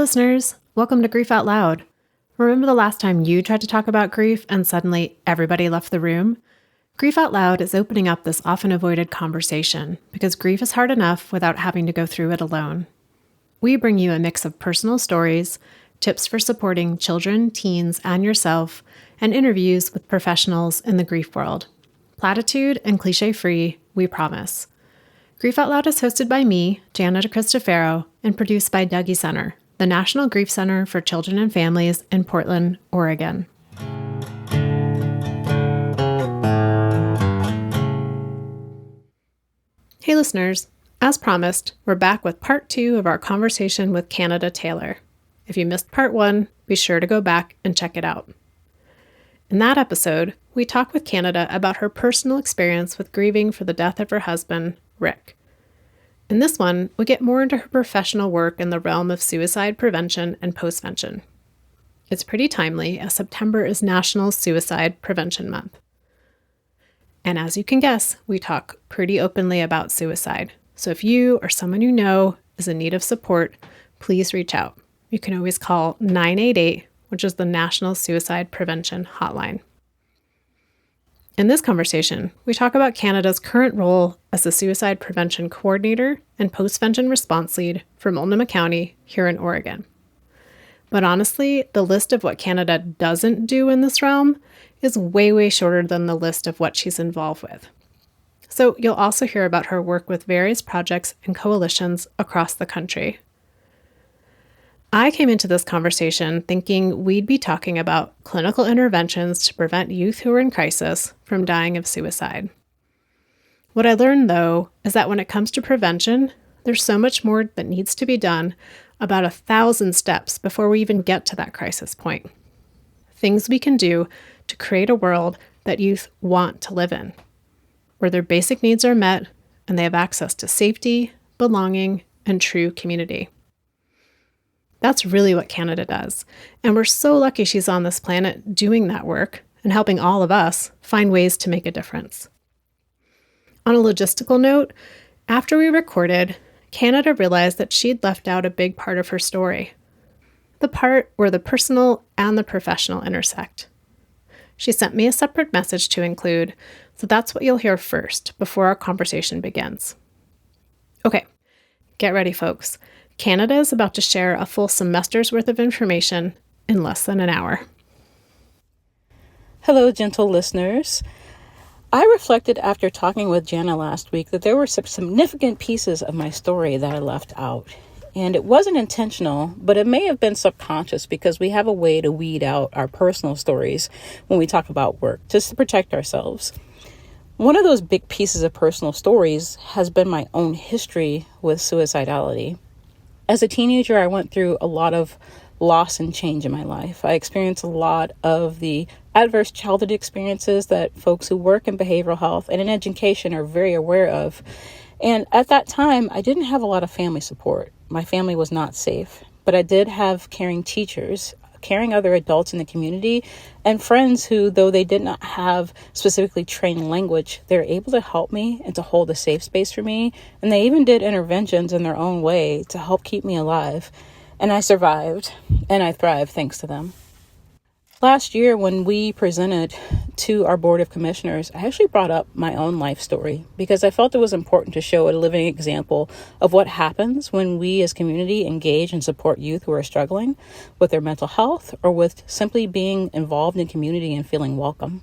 listeners. Welcome to Grief Out Loud. Remember the last time you tried to talk about grief and suddenly everybody left the room? Grief Out Loud is opening up this often avoided conversation because grief is hard enough without having to go through it alone. We bring you a mix of personal stories, tips for supporting children, teens, and yourself, and interviews with professionals in the grief world. Platitude and cliche-free, we promise. Grief Out Loud is hosted by me, Jana Cristofero, and produced by Dougie Center, the National Grief Center for Children and Families in Portland, Oregon. Hey listeners, as promised, we're back with part 2 of our conversation with Canada Taylor. If you missed part 1, be sure to go back and check it out. In that episode, we talk with Canada about her personal experience with grieving for the death of her husband, Rick. In this one, we get more into her professional work in the realm of suicide prevention and postvention. It's pretty timely, as September is National Suicide Prevention Month. And as you can guess, we talk pretty openly about suicide. So if you or someone you know is in need of support, please reach out. You can always call 988, which is the National Suicide Prevention Hotline. In this conversation, we talk about Canada's current role as the Suicide Prevention Coordinator and Postvention Response Lead for Multnomah County here in Oregon. But honestly, the list of what Canada doesn't do in this realm is way, way shorter than the list of what she's involved with. So you'll also hear about her work with various projects and coalitions across the country. I came into this conversation thinking we'd be talking about clinical interventions to prevent youth who are in crisis from dying of suicide. What I learned, though, is that when it comes to prevention, there's so much more that needs to be done, about 1,000 steps before we even get to that crisis point. Things we can do to create a world that youth want to live in, where their basic needs are met and they have access to safety, belonging, and true community. That's really what Canada does, and we're so lucky she's on this planet doing that work and helping all of us find ways to make a difference. On a logistical note, after we recorded, Canada realized that she'd left out a big part of her story, the part where the personal and the professional intersect. She sent me a separate message to include, so that's what you'll hear first before our conversation begins. Okay, get ready, folks. Canada is about to share a full semester's worth of information in less than an hour. Hello, gentle listeners. I reflected after talking with Jana last week that there were some significant pieces of my story that I left out. And it wasn't intentional, but it may have been subconscious because we have a way to weed out our personal stories when we talk about work, just to protect ourselves. One of those big pieces of personal stories has been my own history with suicidality. As a teenager, I went through a lot of loss and change in my life. I experienced a lot of the adverse childhood experiences that folks who work in behavioral health and in education are very aware of. And at that time, I didn't have a lot of family support. My family was not safe, but I did have caring teachers, caring other adults in the community, and friends who, though they did not have specifically trained language, they're able to help me and to hold a safe space for me. And they even did interventions in their own way to help keep me alive. And I survived, and I thrived thanks to them. Last year, when we presented to our Board of Commissioners, I actually brought up my own life story because I felt it was important to show a living example of what happens when we as community engage and support youth who are struggling with their mental health or with simply being involved in community and feeling welcome.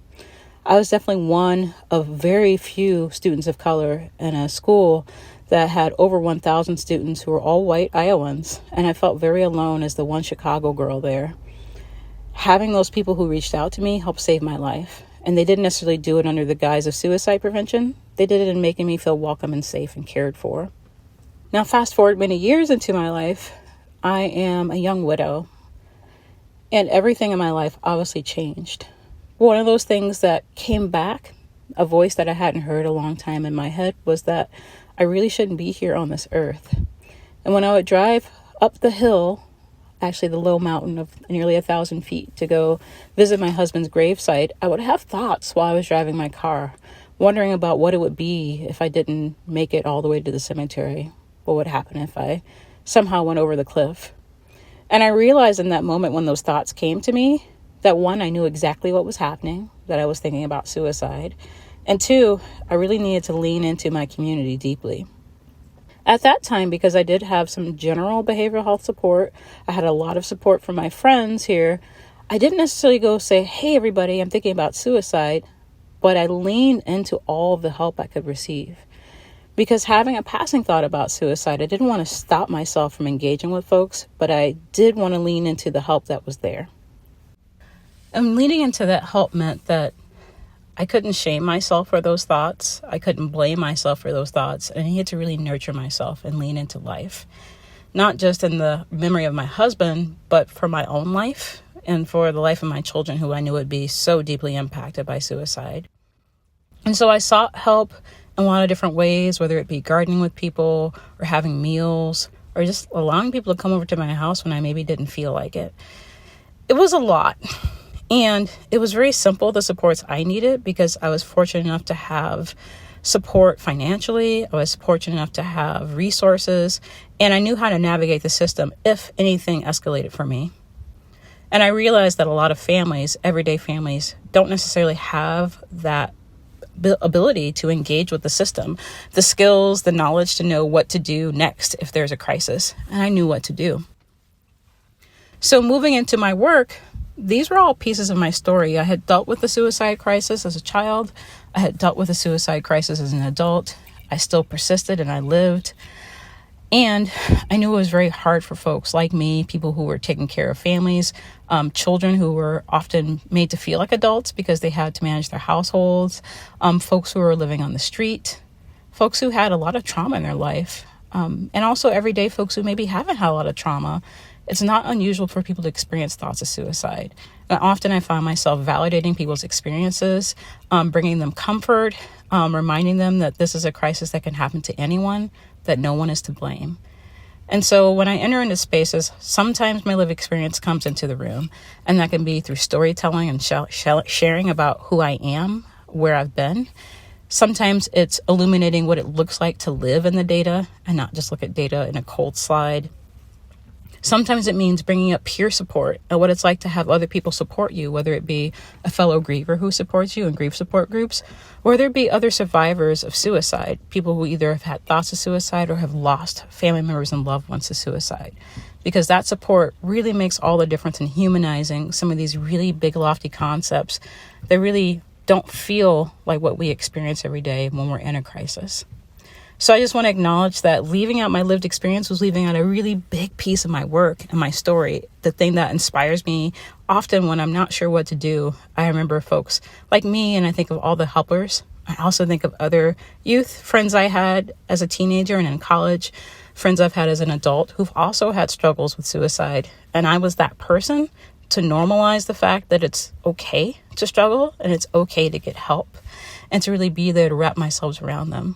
I was definitely one of very few students of color in a school that had over 1,000 students who were all white Iowans, and I felt very alone as the one Chicago girl there. Having those people who reached out to me helped save my life. And they didn't necessarily do it under the guise of suicide prevention. They did it in making me feel welcome and safe and cared for. Now, fast forward many years into my life, I am a young widow. And everything in my life obviously changed. One of those things that came back, a voice that I hadn't heard a long time in my head, was that I really shouldn't be here on this earth. And when I would drive up the hill, actually the low mountain of nearly 1,000 feet, to go visit my husband's gravesite, I would have thoughts while I was driving my car, wondering about what it would be if I didn't make it all the way to the cemetery. What would happen if I somehow went over the cliff? And I realized in that moment when those thoughts came to me that one, I knew exactly what was happening, that I was thinking about suicide. And two, I really needed to lean into my community deeply. At that time, because I did have some general behavioral health support, I had a lot of support from my friends here. I didn't necessarily go say, hey, everybody, I'm thinking about suicide, but I leaned into all of the help I could receive. Because having a passing thought about suicide, I didn't want to stop myself from engaging with folks, but I did want to lean into the help that was there. And leaning into that help meant that I couldn't shame myself for those thoughts. I couldn't blame myself for those thoughts. And I needed to really nurture myself and lean into life. Not just in the memory of my husband, but for my own life and for the life of my children who I knew would be so deeply impacted by suicide. And so I sought help in a lot of different ways, whether it be gardening with people or having meals or just allowing people to come over to my house when I maybe didn't feel like it. It was a lot. And it was very simple, the supports I needed, because I was fortunate enough to have support financially. I was fortunate enough to have resources, and I knew how to navigate the system if anything escalated for me. And I realized that a lot of families, everyday families, don't necessarily have that ability to engage with the system, the skills, the knowledge to know what to do next if there's a crisis. And I knew what to do. So moving into my work, these were all pieces of my story. I had dealt with the suicide crisis as a child. I had dealt with a suicide crisis as an adult. I still persisted and I lived. And I knew it was very hard for folks like me, people who were taking care of families, children who were often made to feel like adults because they had to manage their households, folks who were living on the street, folks who had a lot of trauma in their life, and also everyday folks who maybe haven't had a lot of trauma. It's not unusual for people to experience thoughts of suicide. And often I find myself validating people's experiences, bringing them comfort, reminding them that this is a crisis that can happen to anyone, that no one is to blame. And so when I enter into spaces, sometimes my lived experience comes into the room, and that can be through storytelling and sharing about who I am, where I've been. Sometimes it's illuminating what it looks like to live in the data and not just look at data in a cold slide. Sometimes it means bringing up peer support and what it's like to have other people support you, whether it be a fellow griever who supports you in grief support groups, or there be other survivors of suicide, people who either have had thoughts of suicide or have lost family members and loved ones to suicide. Because that support really makes all the difference in humanizing some of these really big, lofty concepts that really don't feel like what we experience every day when we're in a crisis. So I just want to acknowledge that leaving out my lived experience was leaving out a really big piece of my work and my story, the thing that inspires me often when I'm not sure what to do. I remember folks like me, and I think of all the helpers. I also think of other youth friends I had as a teenager and in college, friends I've had as an adult who've also had struggles with suicide. And I was that person to normalize the fact that it's okay to struggle and it's okay to get help and to really be there to wrap myself around them.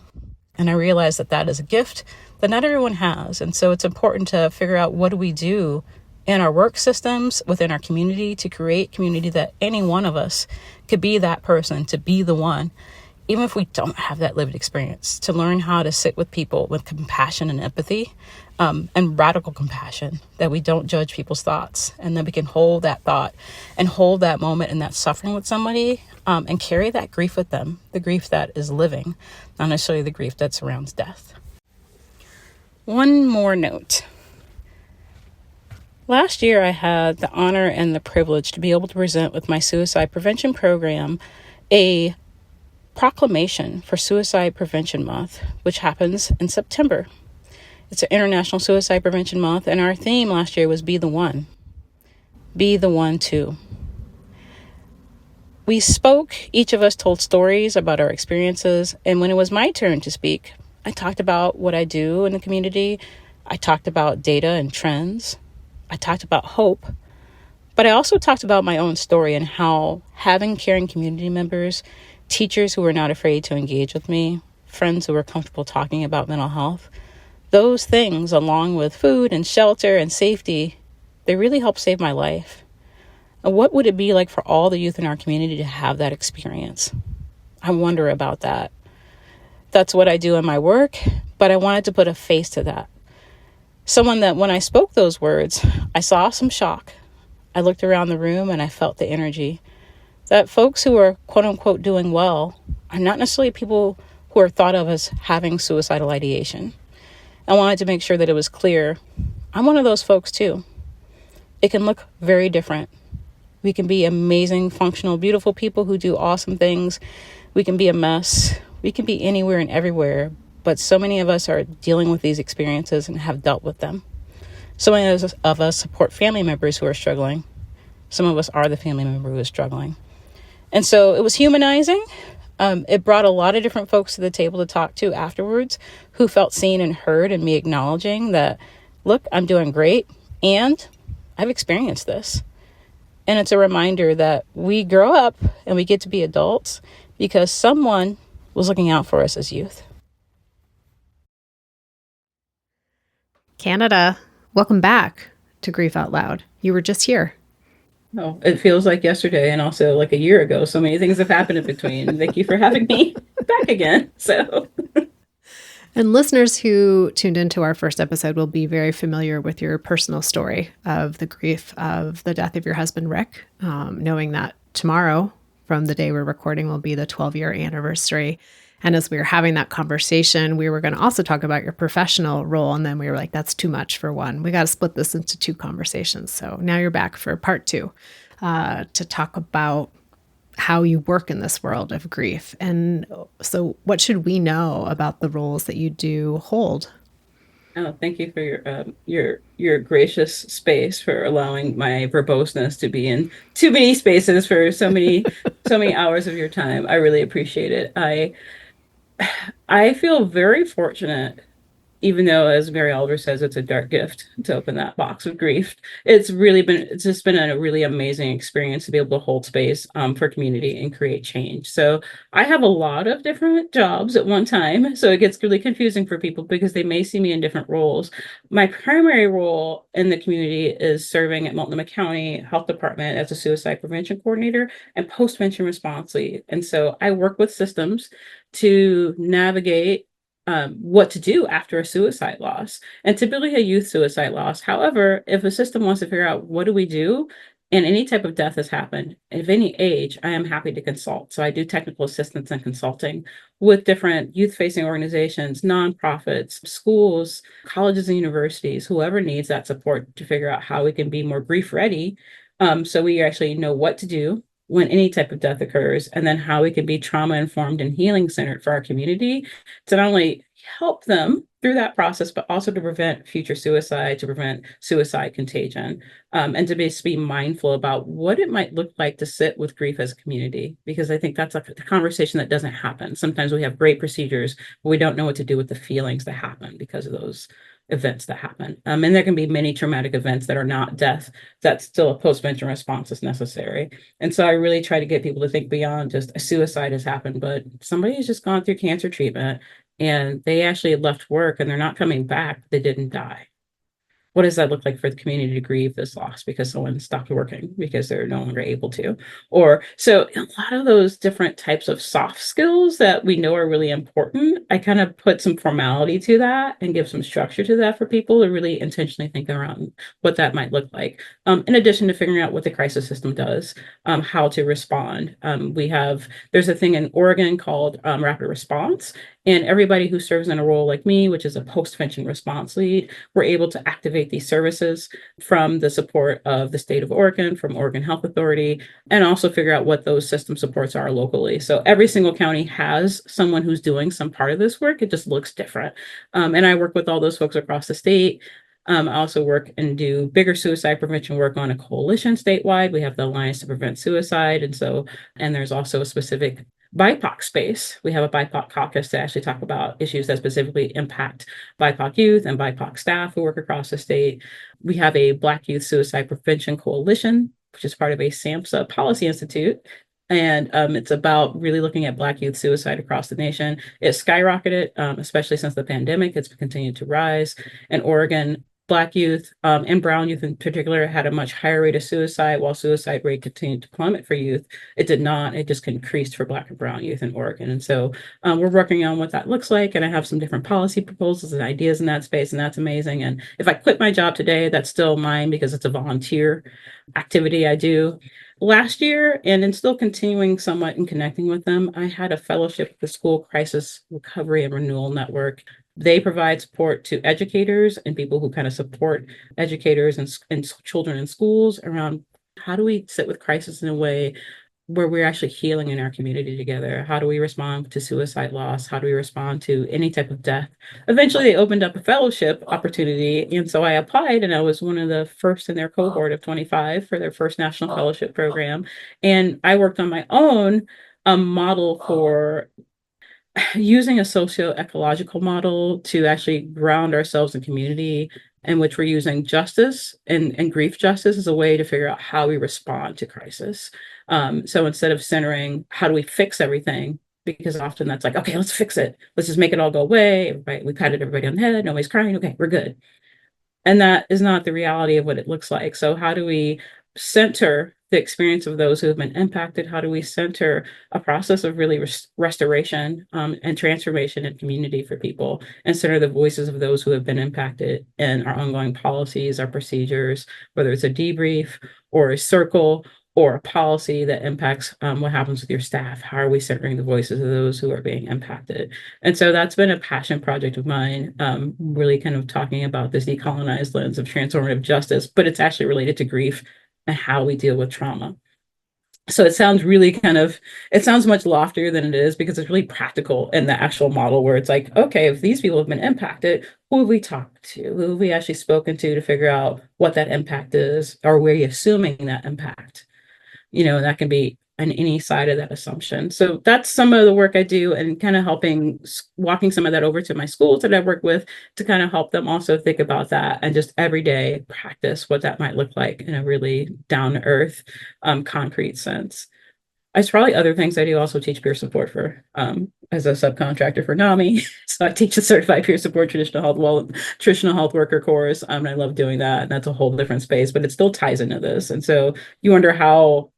And I realized that that is a gift that not everyone has. And so it's important to figure out what do we do in our work systems, within our community, to create community that any one of us could be that person, to be the one, even if we don't have that lived experience, to learn how to sit with people with compassion and empathy, and radical compassion, that we don't judge people's thoughts, and that we can hold that thought and hold that moment and that suffering with somebody, and carry that grief with them, the grief that is living, not necessarily the grief that surrounds death. One more note. Last year, I had the honor and the privilege to be able to present with my suicide prevention program a proclamation for Suicide Prevention Month, which happens in September. It's an International Suicide Prevention Month, and our theme last year was Be the One. Be the one too. We spoke, each of us told stories about our experiences, and when it was my turn to speak, I talked about what I do in the community. I talked about data and trends. I talked about hope. But I also talked about my own story and how having caring community members, teachers who were not afraid to engage with me, friends who were comfortable talking about mental health, those things, along with food and shelter and safety, they really helped save my life. And what would it be like for all the youth in our community to have that experience? I wonder about that. That's what I do in my work, but I wanted to put a face to that. Someone that when I spoke those words, I saw some shock. I looked around the room and I felt the energy that folks who are quote unquote doing well are not necessarily people who are thought of as having suicidal ideation. I wanted to make sure that it was clear I'm one of those folks too. It can look very different. We can be amazing, functional, beautiful people who do awesome things. We can be a mess. We can be anywhere and everywhere. But so many of us are dealing with these experiences and have dealt with them. So many of us support family members who are struggling. Some of us are the family member who is struggling. And so it was humanizing. It brought a lot of different folks to the table to talk to afterwards who felt seen and heard, and me acknowledging that, look, I'm doing great and I've experienced this. And it's a reminder that we grow up and we get to be adults because someone was looking out for us as youth. Canada, welcome back to Grief Out Loud. You were just here. Oh, it feels like yesterday and also like a year ago. So many things have happened in between. Thank you for having me back again. And listeners who tuned into our first episode will be very familiar with your personal story of the grief of the death of your husband, Rick, knowing that tomorrow, from the day we're recording, will be the 12-year anniversary. And as we were having that conversation, we were going to also talk about your professional role. And then we were like, that's too much for one. We got to split this into two conversations. So now you're back for part two to talk about how you work in this world of grief. And so what should we know about the roles that you do hold? Oh, thank you for your gracious space, for allowing my verboseness to be in too many spaces for so many hours of your time. I really appreciate it. I feel very fortunate, even though, as Mary Oliver says, it's a dark gift to open that box of grief. It's just been a really amazing experience to be able to hold space for community and create change. So I have a lot of different jobs at one time. So it gets really confusing for people because they may see me in different roles. My primary role in the community is serving at Multnomah County Health Department as a suicide prevention coordinator and postvention response lead. And so I work with systems to navigate what to do after a suicide loss, and typically a youth suicide loss. However, if a system wants to figure out what do we do, and any type of death has happened, of any age, I am happy to consult. So I do technical assistance and consulting with different youth-facing organizations, nonprofits, schools, colleges and universities, whoever needs that support to figure out how we can be more grief ready. So we actually know what to do when any type of death occurs, and then how we can be trauma informed and healing centered for our community to not only help them through that process, but also to prevent future suicide, to prevent suicide contagion, and to be mindful about what it might look like to sit with grief as a community, because I think that's a conversation that doesn't happen. Sometimes we have great procedures, but we don't know what to do with the feelings that happen because of those events that happen. And there can be many traumatic events that are not death, that still a postvention response is necessary. And so I really try to get people to think beyond just a suicide has happened, but somebody has just gone through cancer treatment and they actually left work and they're not coming back. They didn't die. What does that look like for the community to grieve this loss because someone stopped working because they're no longer able to? Or so a lot of those different types of soft skills that we know are really important, I kind of put some formality to that and give some structure to that for people to really intentionally think around what that might look like. In addition to figuring out what the crisis system does, how to respond. There's a thing in Oregon called rapid response. And everybody who serves in a role like me, which is a postvention response lead, we're able to activate these services from the support of the state of Oregon, from Oregon Health Authority, and also figure out what those system supports are locally. So every single county has someone who's doing some part of this work. It just looks different. And I work with all those folks across the state. I also work and do bigger suicide prevention work on a coalition statewide. We have the Alliance to Prevent Suicide. And there's also a specific BIPOC space. We have a BIPOC caucus to actually talk about issues that specifically impact BIPOC youth and BIPOC staff who work across the state. We have a Black Youth Suicide Prevention Coalition, which is part of a SAMHSA Policy Institute. And it's about really looking at Black youth suicide across the nation. It skyrocketed, especially since the pandemic. It's continued to rise. In Oregon, Black youth and brown youth in particular had a much higher rate of suicide, while suicide rate continued to plummet for youth. It did not. It just increased for Black and brown youth in Oregon. And so we're working on what that looks like. And I have some different policy proposals and ideas in that space, and that's amazing. And if I quit my job today, that's still mine because it's a volunteer activity I do. Last year, and in still continuing somewhat in connecting with them, I had a fellowship with the School Crisis Recovery and Renewal Network. They provide support to educators and people who kind of support educators and children in schools around how do we sit with crisis in a way where we're actually healing in our community together. How do we respond to suicide loss? How do we respond to any type of death? Eventually, they opened up a fellowship opportunity. And so I applied, and I was one of the first in their cohort of 25 for their first national fellowship program. And I worked on my own model for using a socio-ecological model to actually ground ourselves in community, in which we're using justice and grief justice as a way to figure out how we respond to crisis. So instead of centering how do we fix everything, because often that's like, okay, let's fix it. Let's just make it all go away. Everybody, we patted everybody on the head. Nobody's crying. Okay, we're good. And that is not the reality of what it looks like. So how do we center the experience of those who have been impacted? How do we center a process of really restoration and transformation in community for people, and center the voices of those who have been impacted in our ongoing policies, our procedures, whether it's a debrief or a circle or a policy that impacts what happens with your staff? How are we centering the voices of those who are being impacted? And so that's been a passion project of mine, really kind of talking about this decolonized lens of transformative justice, but it's actually related to grief and how we deal with trauma. So it sounds really it sounds much loftier than it is, because it's really practical in the actual model, where it's like, okay, if these people have been impacted, who have we talked to? Who have we actually spoken to figure out what that impact is? Or are we assuming that impact? And that can be on any side of that assumption. So that's some of the work I do, and kind of walking some of that over to my schools that I work with to kind of help them also think about that and just everyday practice what that might look like in a really down to earth, concrete sense. There's probably other things I do. Also teach peer support for as a subcontractor for NAMI. So I teach a certified peer support traditional health worker course. And I love doing that. And that's a whole different space, but it still ties into this. And so you wonder how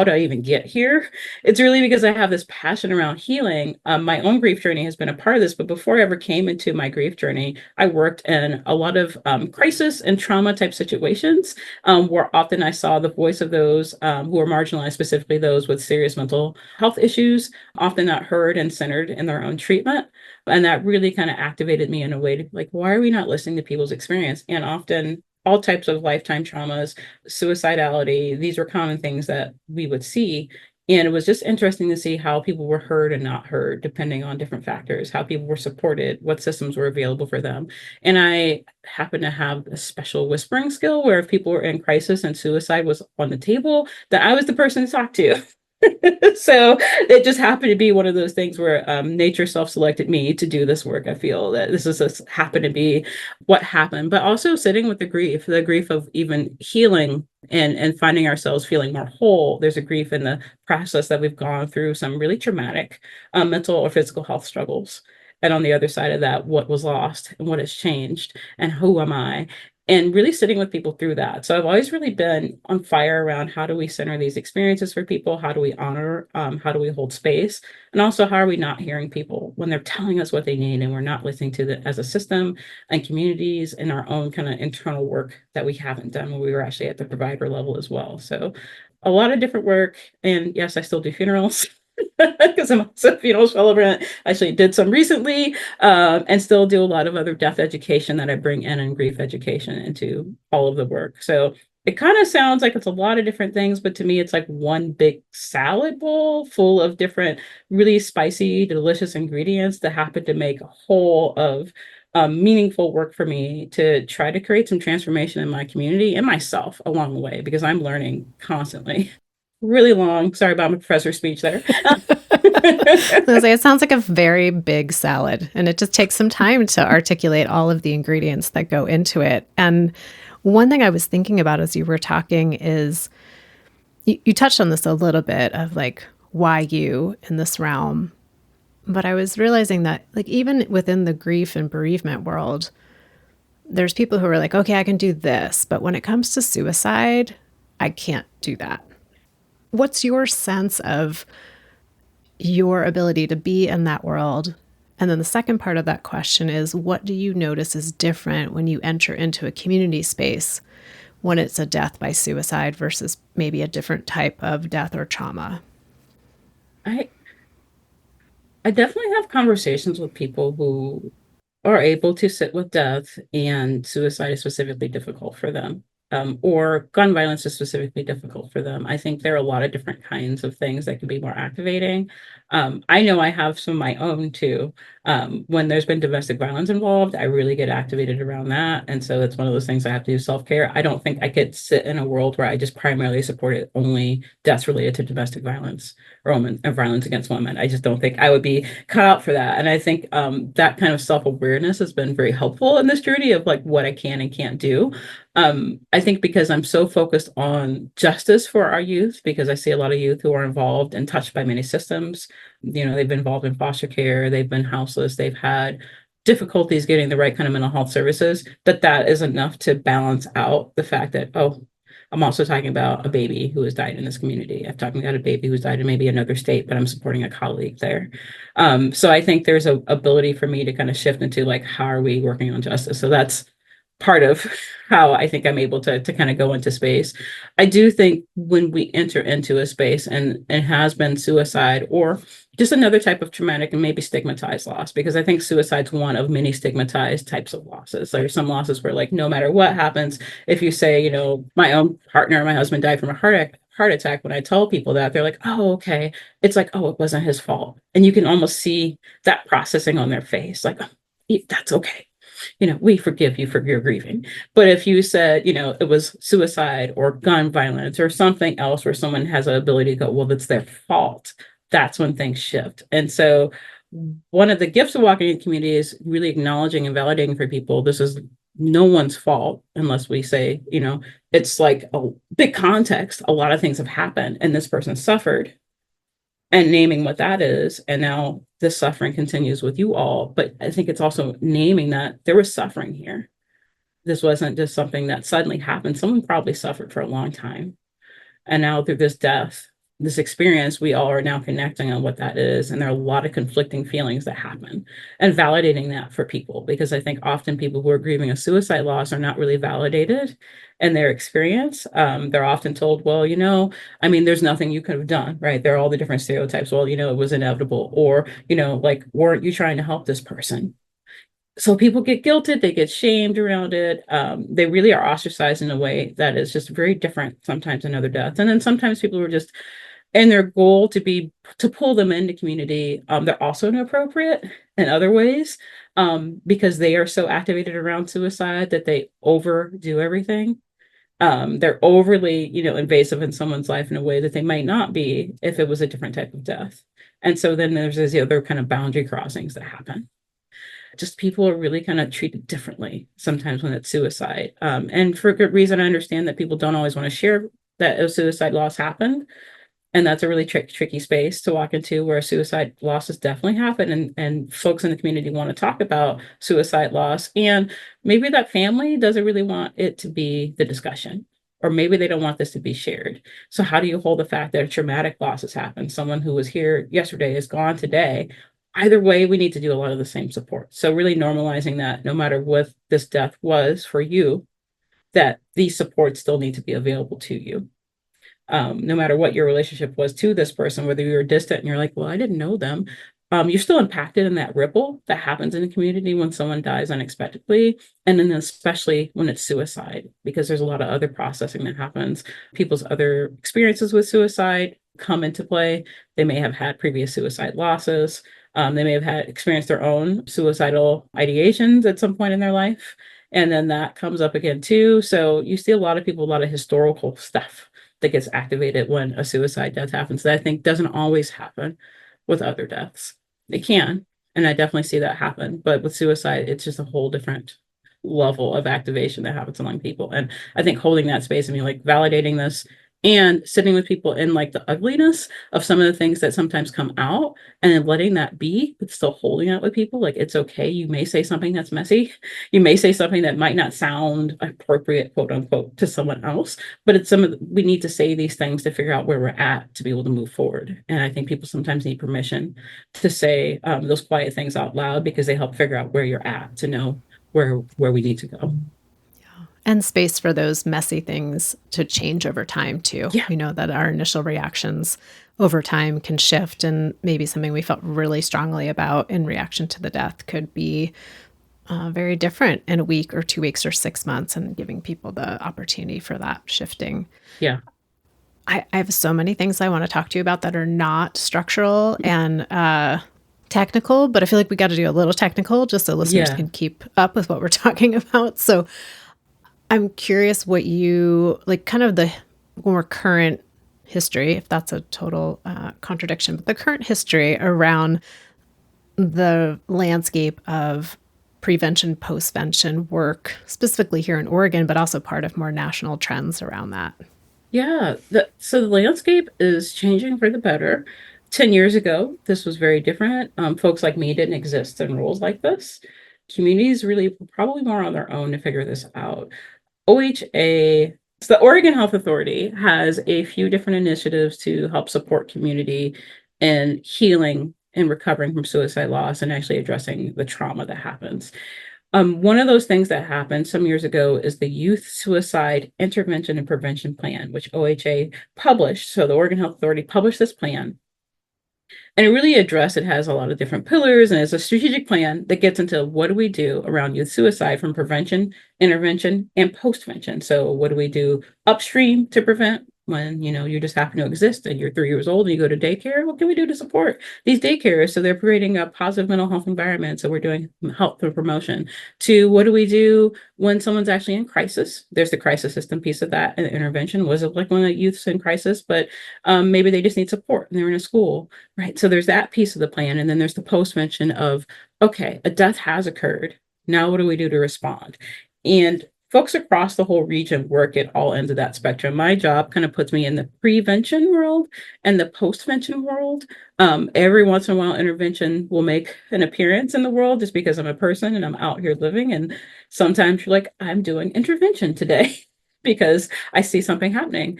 did I even get here? It's really because I have this passion around healing. My own grief journey has been a part of this, but before I ever came into my grief journey, I worked in a lot of crisis and trauma type situations, where often I saw the voice of those who are marginalized, specifically those with serious mental health issues, often not heard and centered in their own treatment. And that really kind of activated me in a way to like, why are we not listening to people's experience? And often all types of lifetime traumas, suicidality, these were common things that we would see. And it was just interesting to see how people were heard and not heard, depending on different factors, how people were supported, what systems were available for them. And I happen to have a special whispering skill where if people were in crisis and suicide was on the table, that I was the person to talk to. So it just happened to be one of those things where nature self-selected me to do this work. I feel that this is just happened to be what happened, but also sitting with the grief of even healing and finding ourselves feeling more whole. There's a grief in the process that we've gone through some really traumatic mental or physical health struggles. And on the other side of that, what was lost and what has changed and who am I? And really sitting with people through that. So I've always really been on fire around how do we center these experiences for people? How do we honor? How do we hold space? And also, how are we not hearing people when they're telling us what they need and we're not listening to it as a system and communities and our own kind of internal work that we haven't done when we were actually at the provider level as well. So a lot of different work. And yes, I still do funerals. Because I'm also a funeral celebrant. Actually did some recently, and still do a lot of other death education that I bring in and grief education into all of the work. So it kind of sounds like it's a lot of different things, but to me, it's like one big salad bowl full of different really spicy, delicious ingredients that happen to make a whole of meaningful work for me to try to create some transformation in my community and myself along the way, because I'm learning constantly. Really long. Sorry about my professor speech there. It sounds like a very big salad, and it just takes some time to articulate all of the ingredients that go into it. And one thing I was thinking about as you were talking is you touched on this a little bit of like, why you in this realm? But I was realizing that like even within the grief and bereavement world, there's people who are like, okay, I can do this, but when it comes to suicide, I can't do that. What's your sense of your ability to be in that world? And then the second part of that question is, what do you notice is different when you enter into a community space when it's a death by suicide versus maybe a different type of death or trauma? I I definitely have conversations with people who are able to sit with death, and suicide is specifically difficult for them, or gun violence is specifically difficult for them. I think there are a lot of different kinds of things that can be more activating. I know I have some of my own too. When there's been domestic violence involved, I really get activated around that. And so it's one of those things I have to do self care. I don't think I could sit in a world where I just primarily supported only deaths related to domestic violence or violence against women. I just don't think I would be cut out for that. And I think that kind of self awareness has been very helpful in this journey of like what I can and can't do. I think because I'm so focused on justice for our youth, because I see a lot of youth who are involved and touched by many systems. They've been involved in foster care, they've been houseless, they've had difficulties getting the right kind of mental health services, that is enough to balance out the fact that, oh, I'm also talking about a baby who has died in this community. I'm talking about a baby who's died in maybe another state, but I'm supporting a colleague there. So I think there's a ability for me to kind of shift into like, how are we working on justice? So that's part of how I think I'm able to kind of go into space. I do think when we enter into a space and it has been suicide or just another type of traumatic and maybe stigmatized loss, because I think suicide's one of many stigmatized types of losses. There's some losses where like no matter what happens, if you say, my own partner, my husband died from a heart attack, when I tell people that, they're like, oh, okay. It's like, oh, it wasn't his fault. And you can almost see that processing on their face, like, oh, that's okay. We forgive you for your grieving. But if you said, it was suicide or gun violence or something else where someone has an ability to go, well, it's their fault, that's when things shift. And so one of the gifts of walking in community is really acknowledging and validating for people, this is no one's fault, unless we say, it's like a big context. A lot of things have happened and this person suffered, and naming what that is. And now this suffering continues with you all. But I think it's also naming that there was suffering here. This wasn't just something that suddenly happened. Someone probably suffered for a long time. And now through this death, this experience, we all are now connecting on what that is. And there are a lot of conflicting feelings that happen, and validating that for people, because I think often people who are grieving a suicide loss are not really validated in their experience. They're often told, well, there's nothing you could have done, right? There are all the different stereotypes. Well, it was inevitable, or, like, weren't you trying to help this person? So people get guilted, they get shamed around it. They really are ostracized in a way that is just very different sometimes than other deaths. And then sometimes people are just, and their goal to pull them into community, they're also inappropriate in other ways, because they are so activated around suicide that they overdo everything. They're overly, invasive in someone's life in a way that they might not be if it was a different type of death. And so then there's these other kind of boundary crossings that happen. Just people are really kind of treated differently sometimes when it's suicide. And for good reason, I understand that people don't always want to share that a suicide loss happened. And that's a really tricky space to walk into, where suicide losses definitely happen. And folks in the community want to talk about suicide loss. And maybe that family doesn't really want it to be the discussion, or maybe they don't want this to be shared. So how do you hold the fact that a traumatic loss has happened? Someone who was here yesterday is gone today. Either way, we need to do a lot of the same support. So really normalizing that no matter what this death was for you, that these supports still need to be available to you. No matter what your relationship was to this person, whether you were distant and you're like, well, I didn't know them. You're still impacted in that ripple that happens in the community when someone dies unexpectedly. And then especially when it's suicide, because there's a lot of other processing that happens. People's other experiences with suicide come into play. They may have had previous suicide losses. They may have experienced their own suicidal ideations at some point in their life. And then that comes up again too. So you see a lot of people, a lot of historical stuff that gets activated when a suicide death happens, that I think doesn't always happen with other deaths. It can, and I definitely see that happen. But with suicide, it's just a whole different level of activation that happens among people. And I think holding that space and being like validating this, and sitting with people in like the ugliness of some of the things that sometimes come out, and then letting that be, but still holding it with people. Like, it's okay. You may say something that's messy. You may say something that might not sound appropriate, quote unquote, to someone else, but it's we need to say these things to figure out where we're at to be able to move forward. And I think people sometimes need permission to say those quiet things out loud, because they help figure out where you're at, to know where we need to go. And space for those messy things to change over time too. Yeah. We know that our initial reactions over time can shift, and maybe something we felt really strongly about in reaction to the death could be very different in a week or 2 weeks or 6 months, and giving people the opportunity for that shifting. Yeah. I have so many things I want to talk to you about that are not structural and technical, but I feel like we got to do a little technical just so listeners can keep up with what we're talking about. So I'm curious what you like, kind of the more current history, if that's a total contradiction, but the current history around the landscape of prevention, postvention work, specifically here in Oregon, but also part of more national trends around that. Yeah. So the landscape is changing for the better. 10 years ago, this was very different. Folks like me didn't exist in roles like this. Communities really were probably more on their own to figure this out. OHA, so the Oregon Health Authority, has a few different initiatives to help support community in healing and recovering from suicide loss, and actually addressing the trauma that happens. One of those things that happened some years ago is the Youth Suicide Intervention and Prevention Plan, which OHA published. So the Oregon Health Authority published this plan, and it has a lot of different pillars, and it's a strategic plan that gets into what do we do around youth suicide, from prevention, intervention, and postvention. So what do we do upstream to prevent, when you just happen to exist and you're 3 years old and you go to daycare? What can we do to support these daycares so they're creating a positive mental health environment? So we're doing health and promotion. To what do we do when someone's actually in crisis? There's the crisis system piece of that, and the intervention. Was it like when a youth's in crisis, but maybe they just need support and they're in a school, right? So there's that piece of the plan. And then there's the postvention of, okay, a death has occurred. Now what do we do to respond? And folks across the whole region work at all ends of that spectrum. My job kind of puts me in the prevention world and the postvention world. Every once in a while, intervention will make an appearance in the world, just because I'm a person and I'm out here living. And sometimes you're like, I'm doing intervention today because I see something happening.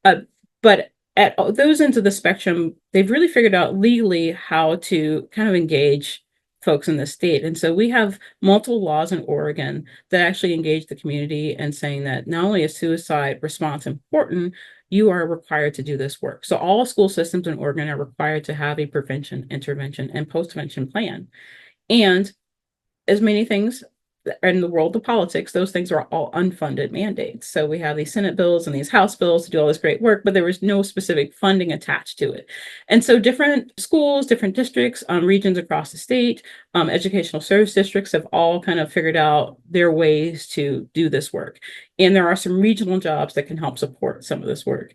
But at those ends of the spectrum, they've really figured out legally how to kind of engage folks in the state. And so we have multiple laws in Oregon that actually engage the community, and saying that not only is suicide response important, you are required to do this work. So all school systems in Oregon are required to have a prevention, intervention, and postvention plan. And as many things in the world of politics, those things are all unfunded mandates. So we have these Senate bills and these House bills to do all this great work, but there was no specific funding attached to it. And so different schools, different districts, regions across the state, educational service districts have all kind of figured out their ways to do this work. And there are some regional jobs that can help support some of this work.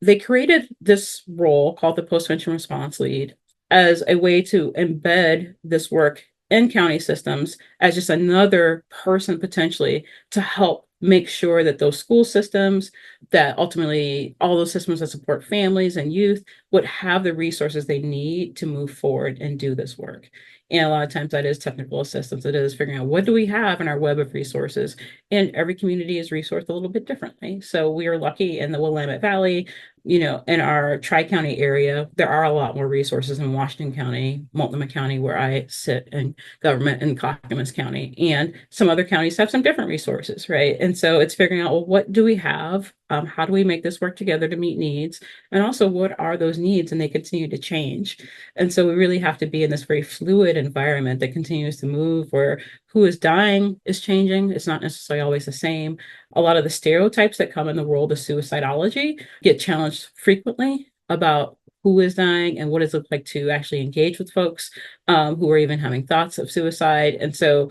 They created this role called the Postvention Response Lead as a way to embed this work in county systems as just another person potentially to help make sure that those school systems, that ultimately all those systems that support families and youth, would have the resources they need to move forward and do this work. And a lot of times that is technical assistance. It is figuring out what do we have in our web of resources. And every community is resourced a little bit differently. So we are lucky in the Willamette Valley, in our Tri-County area, there are a lot more resources in Washington County, Multnomah County, where I sit in government, in Clackamas County. And some other counties have some different resources, right? And so it's figuring out, well, what do we have? How do we make this work together to meet needs? And also, what are those needs? And they continue to change. And so we really have to be in this very fluid environment that continues to move, where who is dying is changing. It's not necessarily always the same. A lot of the stereotypes that come in the world of suicidology get challenged frequently about who is dying and what does it look like to actually engage with folks who are even having thoughts of suicide. And so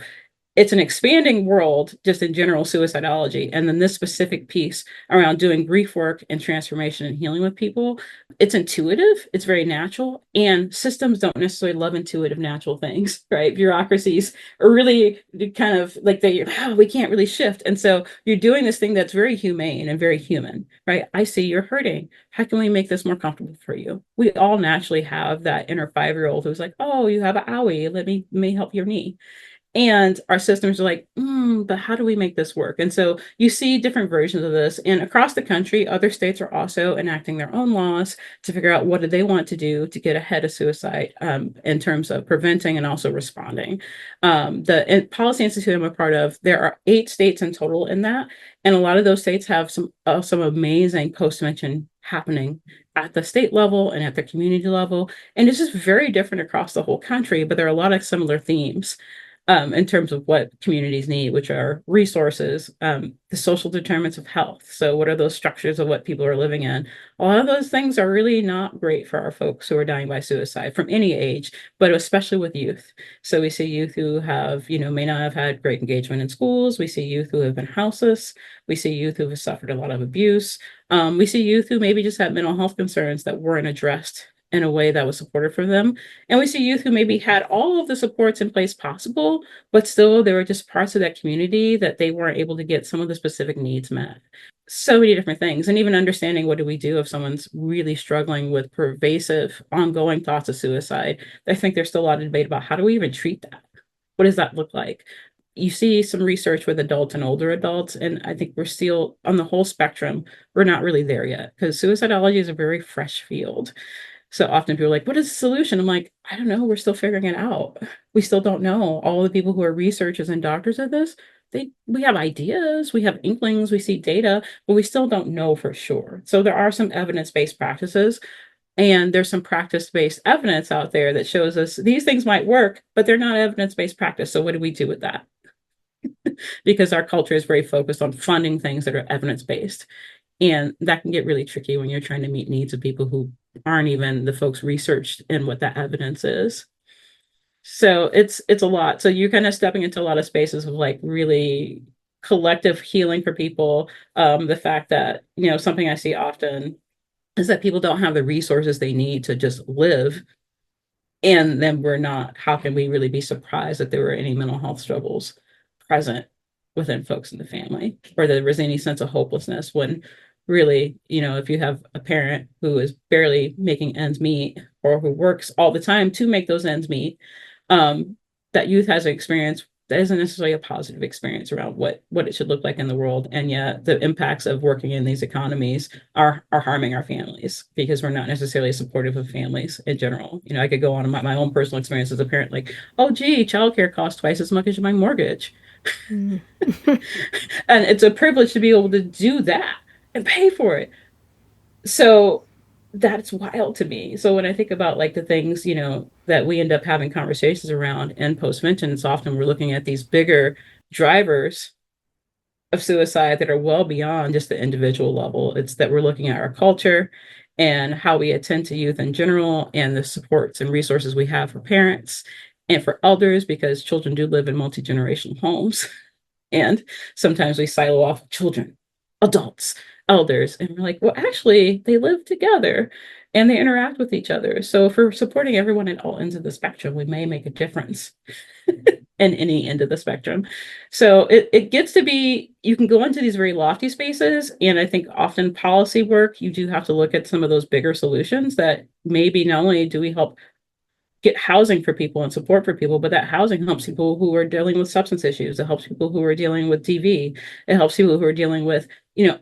it's an expanding world just in general suicidology, and then this specific piece around doing grief work and transformation and healing with people, it's intuitive, it's very natural, and systems don't necessarily love intuitive natural things, right? Bureaucracies are really kind of like we can't really shift, and so you're doing this thing that's very humane and very human, right? I see you're hurting, how can we make this more comfortable for you? We all naturally have that inner 5-year-old who's like, oh, you have an owie, let me help your knee. And our systems are like, but how do we make this work? And so you see different versions of this. And across the country, other states are also enacting their own laws to figure out what do they want to do to get ahead of suicide in terms of preventing and also responding. The Policy Institute I'm a part of, there are 8 states in total in that. And a lot of those states have some amazing postvention happening at the state level and at the community level. And it's just very different across the whole country, but there are a lot of similar themes in terms of what communities need, which are resources, the social determinants of health. So what are those structures of what people are living in? A lot of those things are really not great for our folks who are dying by suicide from any age, but especially with youth. So we see youth who have, may not have had great engagement in schools. We see youth who have been houseless. We see youth who have suffered a lot of abuse. We see youth who maybe just had mental health concerns that weren't addressed in a way that was supportive for them. And we see youth who maybe had all of the supports in place possible, but still there were just parts of that community that they weren't able to get some of the specific needs met. So many different things. And even understanding what do we do if someone's really struggling with pervasive, ongoing thoughts of suicide. I think there's still a lot of debate about how do we even treat that? What does that look like? You see some research with adults and older adults, and I think we're still on the whole spectrum, we're not really there yet because suicidology is a very fresh field. So often people are like, what is the solution? I'm like, I don't know. We're still figuring it out. We still don't know. All the people who are researchers and doctors of this, we have ideas, we have inklings, we see data, but we still don't know for sure. So there are some evidence-based practices, and there's some practice-based evidence out there that shows us these things might work, but they're not evidence-based practice. So what do we do with that? Because our culture is very focused on funding things that are evidence-based. And that can get really tricky when you're trying to meet needs of people who aren't even the folks researched in what that evidence is. So it's a lot. So you're kind of stepping into a lot of spaces of like really collective healing for people. The fact that, something I see often is that people don't have the resources they need to just live. And then how can we really be surprised that there were any mental health struggles present within folks in the family, or there was any sense of hopelessness when really, if you have a parent who is barely making ends meet or who works all the time to make those ends meet, that youth has an experience that isn't necessarily a positive experience around what it should look like in the world. And yet the impacts of working in these economies are harming our families because we're not necessarily supportive of families in general. I could go on my own personal experience as a parent, like, oh, gee, childcare costs twice as much as my mortgage. And it's a privilege to be able to do that and pay for it. So that's wild to me. So when I think about like the things, that we end up having conversations around in postvention, it's often we're looking at these bigger drivers of suicide that are well beyond just the individual level. It's that we're looking at our culture and how we attend to youth in general and the supports and resources we have for parents and for elders, because children do live in multi-generational homes. And sometimes we silo off children, adults, elders, and we're like, well, actually, they live together and they interact with each other. So if we're supporting everyone at all ends of the spectrum, we may make a difference in any end of the spectrum. So it gets to be, you can go into these very lofty spaces. And I think often policy work, you do have to look at some of those bigger solutions that maybe not only do we help get housing for people and support for people, but that housing helps people who are dealing with substance issues. It helps people who are dealing with TV. It helps people who are dealing with,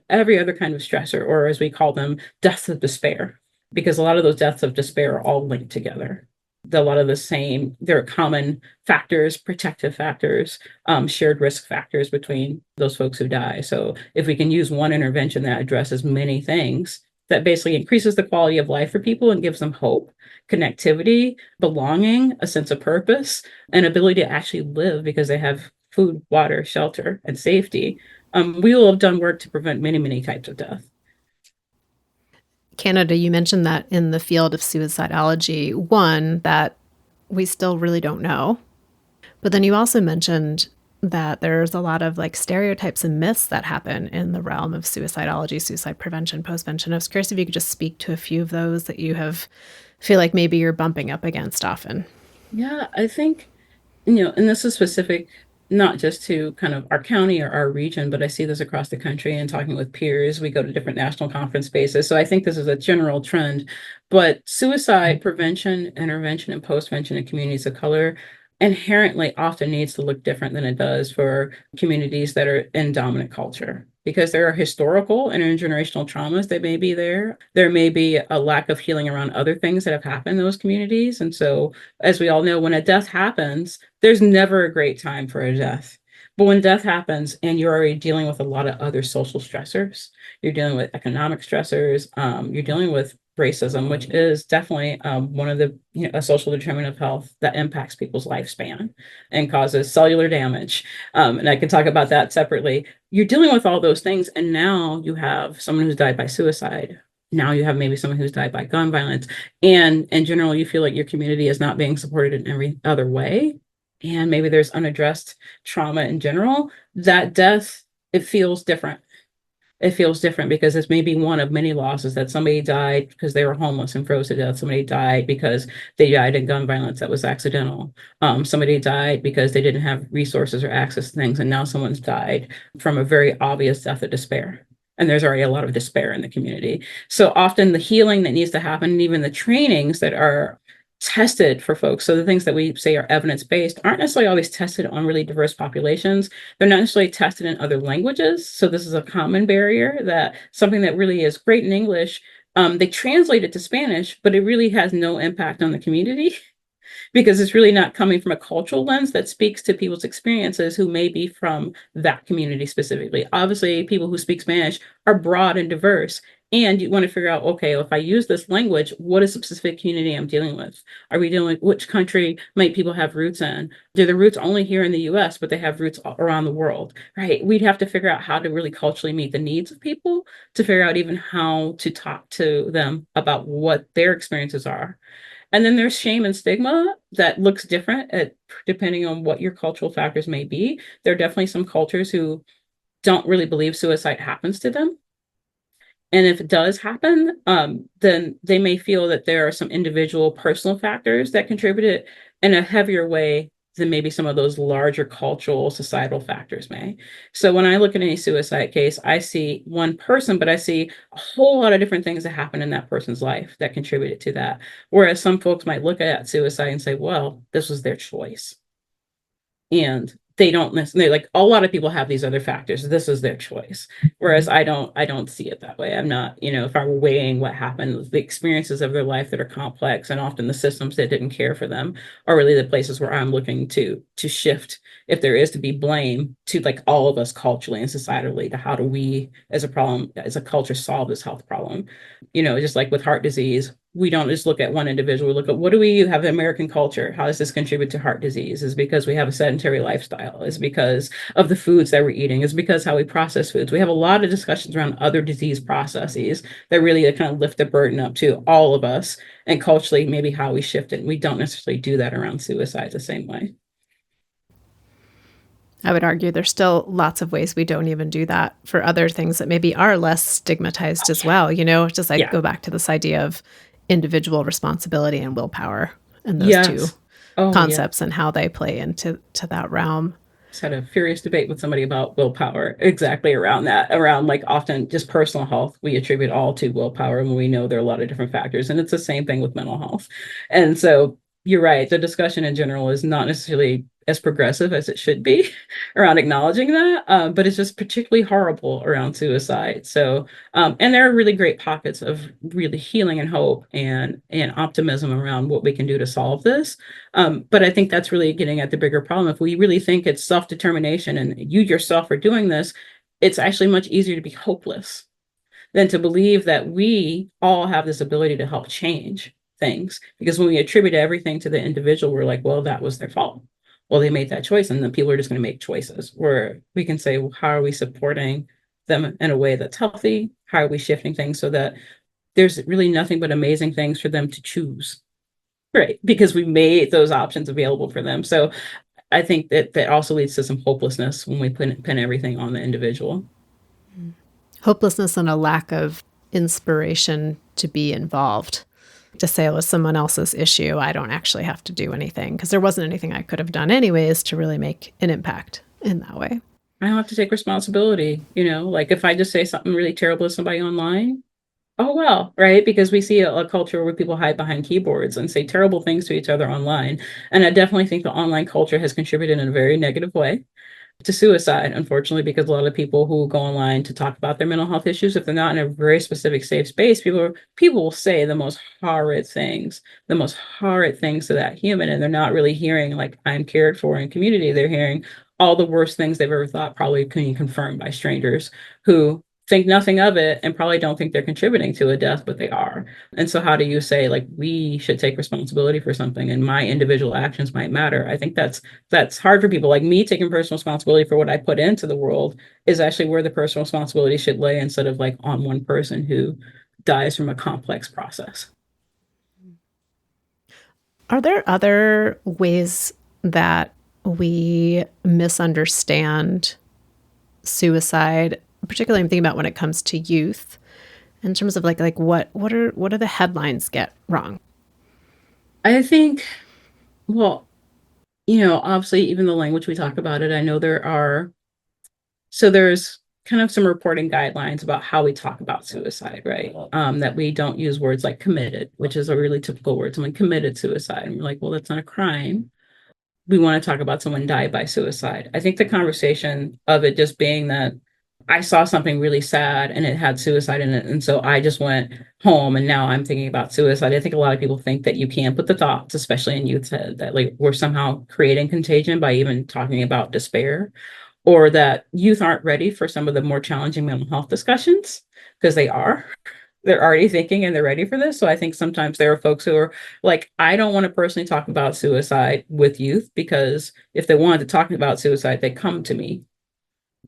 every other kind of stressor, or as we call them, deaths of despair, because a lot of those deaths of despair are all linked together. A lot of the same, there are common factors, protective factors, shared risk factors between those folks who die. So if we can use one intervention that addresses many things, that basically increases the quality of life for people and gives them hope, connectivity, belonging, a sense of purpose, and ability to actually live because they have food, water, shelter, and safety, we will have done work to prevent many, many types of death. Canada, you mentioned that in the field of suicidology, one, that we still really don't know. But then you also mentioned that there's a lot of like stereotypes and myths that happen in the realm of suicidology, suicide prevention, postvention. I was curious if you could just speak to a few of those that you have feel like maybe you're bumping up against often. Yeah, I think, and this is specific not just to kind of our county or our region, but I see this across the country and talking with peers. We go to different national conference spaces. So I think this is a general trend. But suicide prevention, intervention, and postvention in communities of color inherently often needs to look different than it does for communities that are in dominant culture. Because there are historical and intergenerational traumas that may be there. There may be a lack of healing around other things that have happened in those communities. And so, as we all know, when a death happens, there's never a great time for a death. But when death happens and you're already dealing with a lot of other social stressors, you're dealing with economic stressors, you're dealing with racism, which is definitely one of the a social determinant of health that impacts people's lifespan and causes cellular damage. And I can talk about that separately. You're dealing with all those things, and now you have someone who's died by suicide. Now you have maybe someone who's died by gun violence, and in general, you feel like your community is not being supported in every other way, and maybe there's unaddressed trauma in general. That death, it feels different. It feels different because it's maybe one of many losses that somebody died because they were homeless and froze to death. Somebody died because they died in gun violence that was accidental. Somebody died because they didn't have resources or access to things. And now someone's died from a very obvious death of despair. And there's already a lot of despair in the community. So often the healing that needs to happen, and even the trainings that are tested for folks. So the things that we say are evidence-based aren't necessarily always tested on really diverse populations. They're not necessarily tested in other languages. So this is a common barrier, that something that really is great in English, they translate it to Spanish, but it really has no impact on the community because it's really not coming from a cultural lens that speaks to people's experiences who may be from that community specifically. Obviously, people who speak Spanish are broad and diverse. And you want to figure out, okay, if I use this language, what is the specific community I'm dealing with? Are we dealing with which country might people have roots in? Do the roots only here in the US, but they have roots around the world, right? We'd have to figure out how to really culturally meet the needs of people to figure out even how to talk to them about what their experiences are. And then there's shame and stigma that looks different depending on what your cultural factors may be. There are definitely some cultures who don't really believe suicide happens to them. And if it does happen, then they may feel that there are some individual personal factors that contributed in a heavier way than maybe some of those larger cultural societal factors may. So when I look at any suicide case, I see one person, but I see a whole lot of different things that happen in that person's life that contributed to that. Whereas some folks might look at suicide and say, well, this was their choice. And they don't necessarily, like, a lot of people have these other factors. This is their choice. Whereas I don't see it that way. I'm not, if I were weighing what happened, the experiences of their life that are complex, and often the systems that didn't care for them are really the places where I'm looking to shift, if there is to be blame, to like all of us culturally and societally, to how do we as a culture solve this health problem. Just like with heart disease, we don't just look at one individual. We look at, what do we have in American culture? How does this contribute to heart disease? Is it because we have a sedentary lifestyle? Is it because of the foods that we're eating? Is it because how we process foods? We have a lot of discussions around other disease processes that really kind of lift the burden up to all of us, and culturally maybe how we shift it. And we don't necessarily do that around suicide the same way. I would argue there's still lots of ways we don't even do that for other things that maybe are less stigmatized as well. Just like go back to this idea of individual responsibility and willpower, and those two concepts and how they play into that realm. Just had a furious debate with somebody about willpower, exactly around that, around like often just personal health. We attribute all to willpower when we know there are a lot of different factors. And it's the same thing with mental health. And so you're right. The discussion in general is not necessarily as progressive as it should be around acknowledging that, but it's just particularly horrible around suicide. So, and there are really great pockets of really healing and hope and optimism around what we can do to solve this. But I think that's really getting at the bigger problem. If we really think it's self-determination and you yourself are doing this, it's actually much easier to be hopeless than to believe that we all have this ability to help change things. Because when we attribute everything to the individual, we're like, well, that was their fault. Well, they made that choice, and then people are just going to make choices where we can say, well, how are we supporting them in a way that's healthy? How are we shifting things so that there's really nothing but amazing things for them to choose, right? Because we made those options available for them. So I think that also leads to some hopelessness when we pin everything on the individual. Hopelessness and a lack of inspiration to be involved. To say it was someone else's issue, I don't actually have to do anything, because there wasn't anything I could have done anyways to really make an impact in that way. I don't have to take responsibility, like if I just say something really terrible to somebody online, oh well, right? Because we see a culture where people hide behind keyboards and say terrible things to each other online. And I definitely think the online culture has contributed in a very negative way to suicide, unfortunately, because a lot of people who go online to talk about their mental health issues, if they're not in a very specific safe space, people will say the most horrid things to that human, and they're not really hearing like I'm cared for in community. They're hearing all the worst things they've ever thought, probably can be confirmed by strangers who think nothing of it and probably don't think they're contributing to a death, but they are. And so how do you say like we should take responsibility for something and my individual actions might matter? I think that's hard for people. Like me taking personal responsibility for what I put into the world is actually where the personal responsibility should lay, instead of like on one person who dies from a complex process. Are there other ways that we misunderstand suicide? Particularly I'm thinking about when it comes to youth, in terms of like what are the headlines get wrong? I think, well, obviously even the language we talk about it, I know there's kind of some reporting guidelines about how we talk about suicide, right? That we don't use words like committed, which is a really typical word. Someone committed suicide. And we're like, well, that's not a crime. We want to talk about someone died by suicide. I think the conversation of it just being that I saw something really sad and it had suicide in it. And so I just went home and now I'm thinking about suicide. I think a lot of people think that you can't put the thoughts, especially in youth's head, that like we're somehow creating contagion by even talking about despair, or that youth aren't ready for some of the more challenging mental health discussions, because they're already thinking and they're ready for this. So I think sometimes there are folks who are like, I don't want to personally talk about suicide with youth, because if they wanted to talk about suicide, they come to me.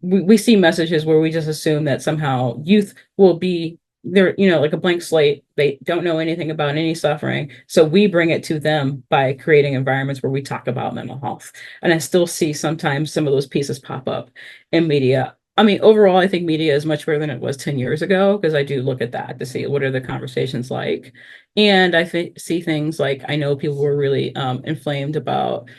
We see messages where we just assume that somehow youth will be they're like a blank slate. They don't know anything about any suffering, so we bring it to them by creating environments where we talk about mental health. And I still see sometimes some of those pieces pop up in media. I mean, overall I think media is much better than it was 10 years ago, because I do look at that to see what are the conversations like. And see things like, I know people were really inflamed about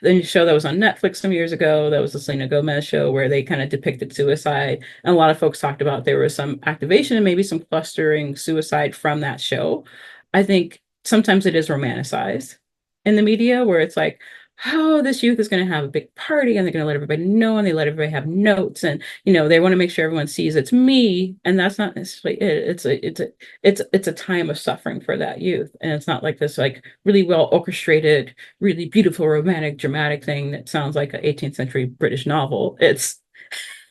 the show that was on Netflix some years ago. That was the Selena Gomez show, where they kind of depicted suicide. And a lot of folks talked about there was some activation and maybe some clustering suicide from that show. I think sometimes it is romanticized in the media, where it's like, oh, this youth is going to have a big party and they're going to let everybody know, and they let everybody have notes, and they want to make sure everyone sees it's me. And that's not necessarily it. It's a time of suffering for that youth, and it's not like this like really well orchestrated, really beautiful, romantic, dramatic thing that sounds like an 18th century British novel. It's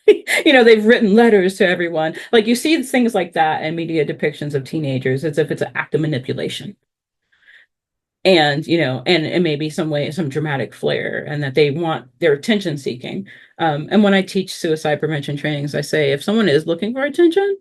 they've written letters to everyone. Like you see things like that in media depictions of teenagers as if it's an act of manipulation, and and maybe some dramatic flair, and that they're attention seeking. And when I teach suicide prevention trainings, I say if someone is looking for attention,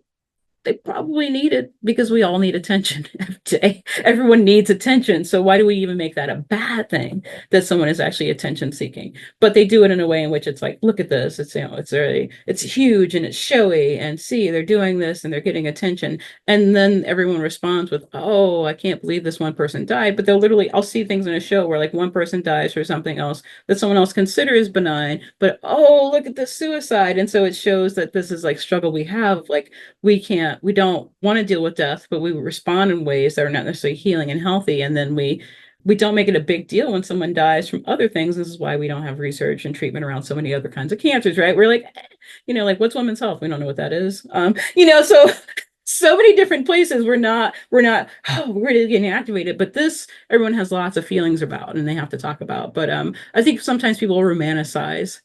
they probably need it, because we all need attention every day. Everyone needs attention. So why do we even make that a bad thing that someone is actually attention seeking? But they do it in a way in which it's like, look at this. It's huge and it's showy, and see, they're doing this and they're getting attention. And then everyone responds with, oh, I can't believe this one person died. But I'll see things in a show where like one person dies for something else that someone else considers benign, but oh, look at the suicide. And so it shows that this is like struggle we have. Like we don't want to deal with death, but we respond in ways that are not necessarily healing and healthy. And then we don't make it a big deal when someone dies from other things. This is why we don't have research and treatment around so many other kinds of cancers, right? We're like, like what's women's health? We don't know what that is. So many different places we're not we're really getting activated, but this everyone has lots of feelings about and they have to talk about. But I think sometimes people romanticize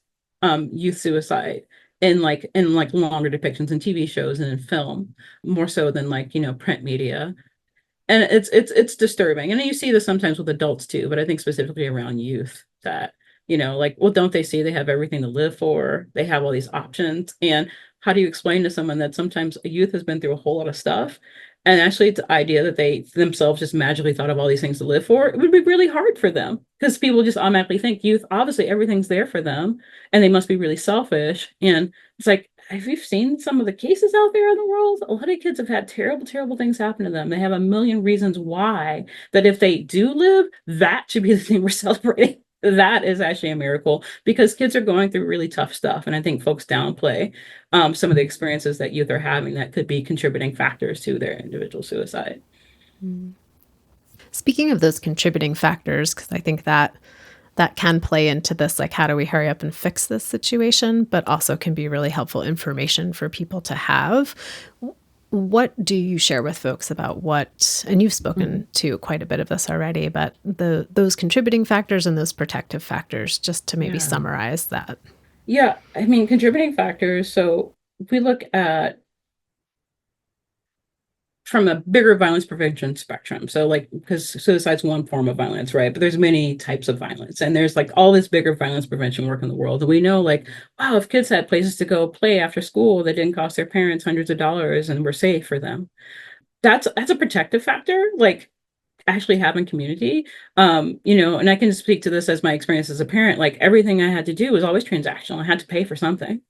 youth suicide in longer depictions in TV shows and in film, more so than print media. And it's disturbing. And then you see this sometimes with adults too, but I think specifically around youth, that well, don't they see they have everything to live for? They have all these options. And how do you explain to someone that sometimes a youth has been through a whole lot of stuff, And actually, the idea that they themselves just magically thought of all these things to live for, it would be really hard for them because people just automatically think youth, obviously everything's there for them and they must be really selfish. And it's like, have you seen some of the cases out there in the world? A lot of kids have had terrible, terrible things happen to them. They have a million reasons why, that if they do live, that should be the thing we're celebrating. That is actually a miracle because kids are going through really tough stuff. And I think folks downplay some of the experiences that youth are having that could be contributing factors to their individual suicide. Speaking of those contributing factors, because I think that can play into this, like, how do we hurry up and fix this situation, but also can be really helpful information for people to have. What do you share with folks about what, and you've spoken to quite a bit of this already, but those contributing factors and those protective factors, just to maybe summarize that? Yeah, I mean, contributing factors. So if we look at from a bigger violence prevention spectrum. So like, because suicide's one form of violence, right? But there's many types of violence. And there's like all this bigger violence prevention work in the world. And we know like, wow, if kids had places to go play after school that didn't cost their parents hundreds of dollars and were safe for them, that's a protective factor. Like actually having community, and I can speak to this as my experience as a parent. Like everything I had to do was always transactional. I had to pay for something.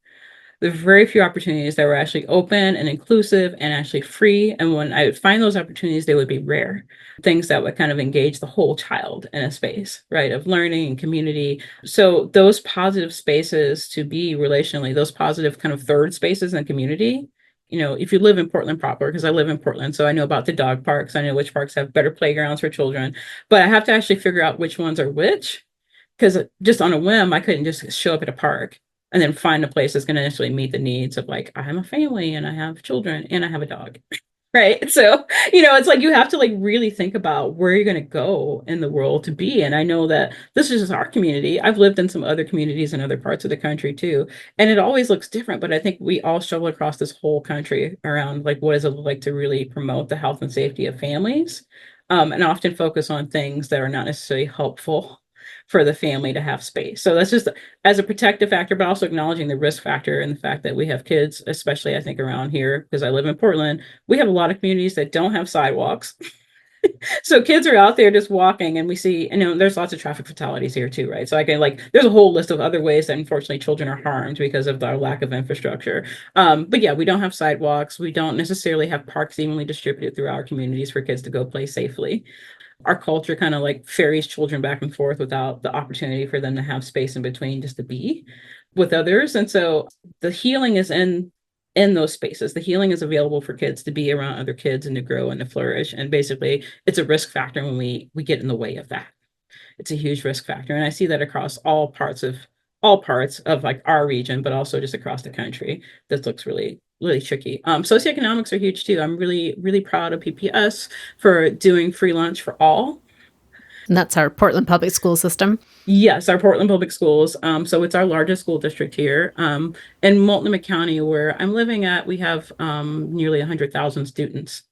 There were very few opportunities that were actually open and inclusive and actually free. And when I would find those opportunities, they would be rare. Things that would kind of engage the whole child in a space, right, of learning and community. So those positive spaces to be relationally, those positive kind of third spaces in the community, if you live in Portland proper, because I live in Portland, so I know about the dog parks, I know which parks have better playgrounds for children, but I have to actually figure out which ones are which, because just on a whim, I couldn't just show up at a park and then find a place that's going to actually meet the needs of like, I have a family and I have children and I have a dog. Right. So, it's like you have to like really think about where you're going to go in the world to be. And I know that this is just our community. I've lived in some other communities in other parts of the country too. And it always looks different. But I think we all struggle across this whole country around like, what does it look like to really promote the health and safety of families? And often focus on things that are not necessarily helpful for the family to have space. So that's just as a protective factor, but also acknowledging the risk factor and the fact that we have kids, especially I think around here, because I live in Portland, we have a lot of communities that don't have sidewalks. So kids are out there just walking and we see, there's lots of traffic fatalities here too, right? So I can there's a whole list of other ways that unfortunately children are harmed because of our lack of infrastructure. But yeah, we don't have sidewalks. We don't necessarily have parks evenly distributed through our communities for kids to go play safely. Our culture kind of like ferries children back and forth without the opportunity for them to have space in between just to be with others. And so the healing is in those spaces. The healing is available for kids to be around other kids and to grow and to flourish. And basically it's a risk factor when we get in the way of that. It's a huge risk factor. And I see that across all parts of like our region, but also just across the country. This looks really, really tricky. Socioeconomics are huge too. I'm really, really proud of PPS for doing free lunch for all. And that's our Portland Public School System. Yes, our Portland Public Schools. So it's our largest school district here. In Multnomah County, where I'm living at, we have nearly 100,000 students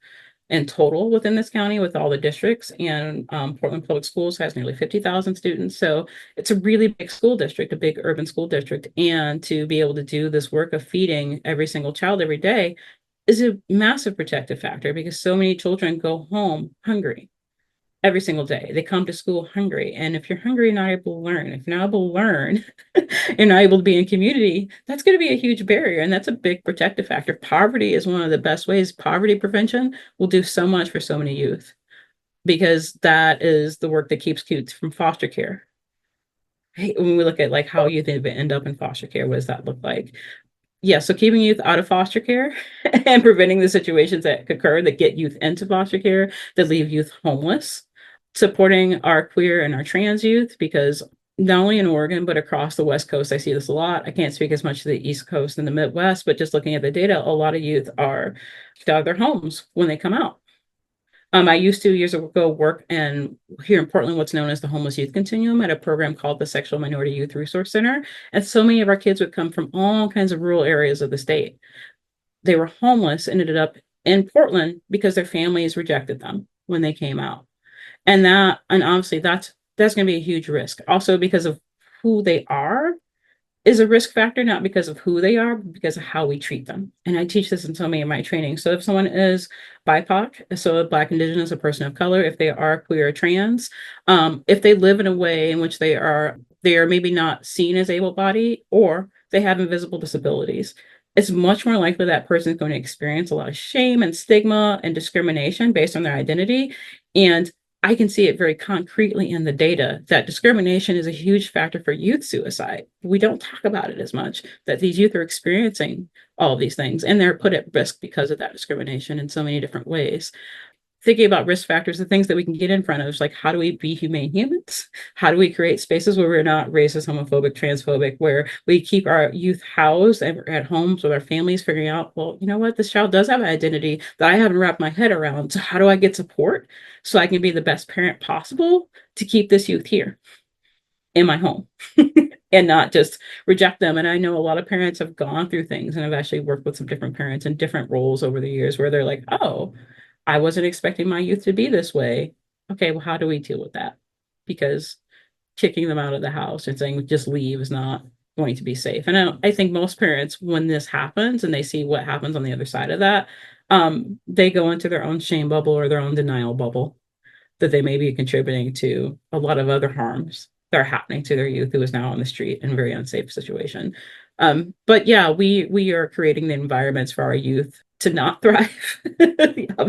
in total within this county with all the districts, and Portland Public Schools has nearly 50,000 students. So it's a really big school district, a big urban school district. And to be able to do this work of feeding every single child every day is a massive protective factor because so many children go home hungry every single day. They come to school hungry. And if you're hungry, you're not able to learn. If you're not able to learn, you're not able to be in community, that's going to be a huge barrier. And that's a big protective factor. Poverty is one of the best ways. Poverty prevention will do so much for so many youth because that is the work that keeps kids from foster care. When we look at like how youth end up in foster care, what does that look like? Yeah, so keeping youth out of foster care and preventing the situations that occur that get youth into foster care, that leave youth homeless, supporting our queer and our trans youth, because not only in Oregon, but across the West Coast, I see this a lot. I can't speak as much to the East Coast and the Midwest, but just looking at the data, a lot of youth are kicked out of their homes when they come out. I used to years ago work here in Portland, what's known as the Homeless Youth Continuum at a program called the Sexual Minority Youth Resource Center. And so many of our kids would come from all kinds of rural areas of the state. They were homeless and ended up in Portland because their families rejected them when they came out. And obviously that's going to be a huge risk. Also because of who they are, is a risk factor, not because of who they are, but because of how we treat them. And I teach this in so many of my training. So if someone is BIPOC, so Black, Indigenous, a person of color, if they are queer or trans, if they live in a way in which they are maybe not seen as able-bodied, or they have invisible disabilities, it's much more likely that person is going to experience a lot of shame and stigma and discrimination based on their identity. And I can see it very concretely in the data that discrimination is a huge factor for youth suicide. We don't talk about it as much, that these youth are experiencing all of these things, and they're put at risk because of that discrimination in so many different ways. Thinking about risk factors, the things that we can get in front of, is like, how do we be humane humans? How do we create spaces where we're not racist, homophobic, transphobic, where we keep our youth housed and at homes with our families, figuring out, well, you know what, this child does have an identity that I haven't wrapped my head around. So how do I get support so I can be the best parent possible to keep this youth here in my home and not just reject them? And I know a lot of parents have gone through things, and I've actually worked with some different parents in different roles over the years, where they're like, oh, I wasn't expecting my youth to be this way. Okay, well, how do we deal with that? Because kicking them out of the house and saying just leave is not going to be safe. And I think most parents, when this happens and they see what happens on the other side of that, they go into their own shame bubble or their own denial bubble, that they may be contributing to a lot of other harms that are happening to their youth who is now on the street in a very unsafe situation. But yeah, we are creating the environments for our youth to not thrive.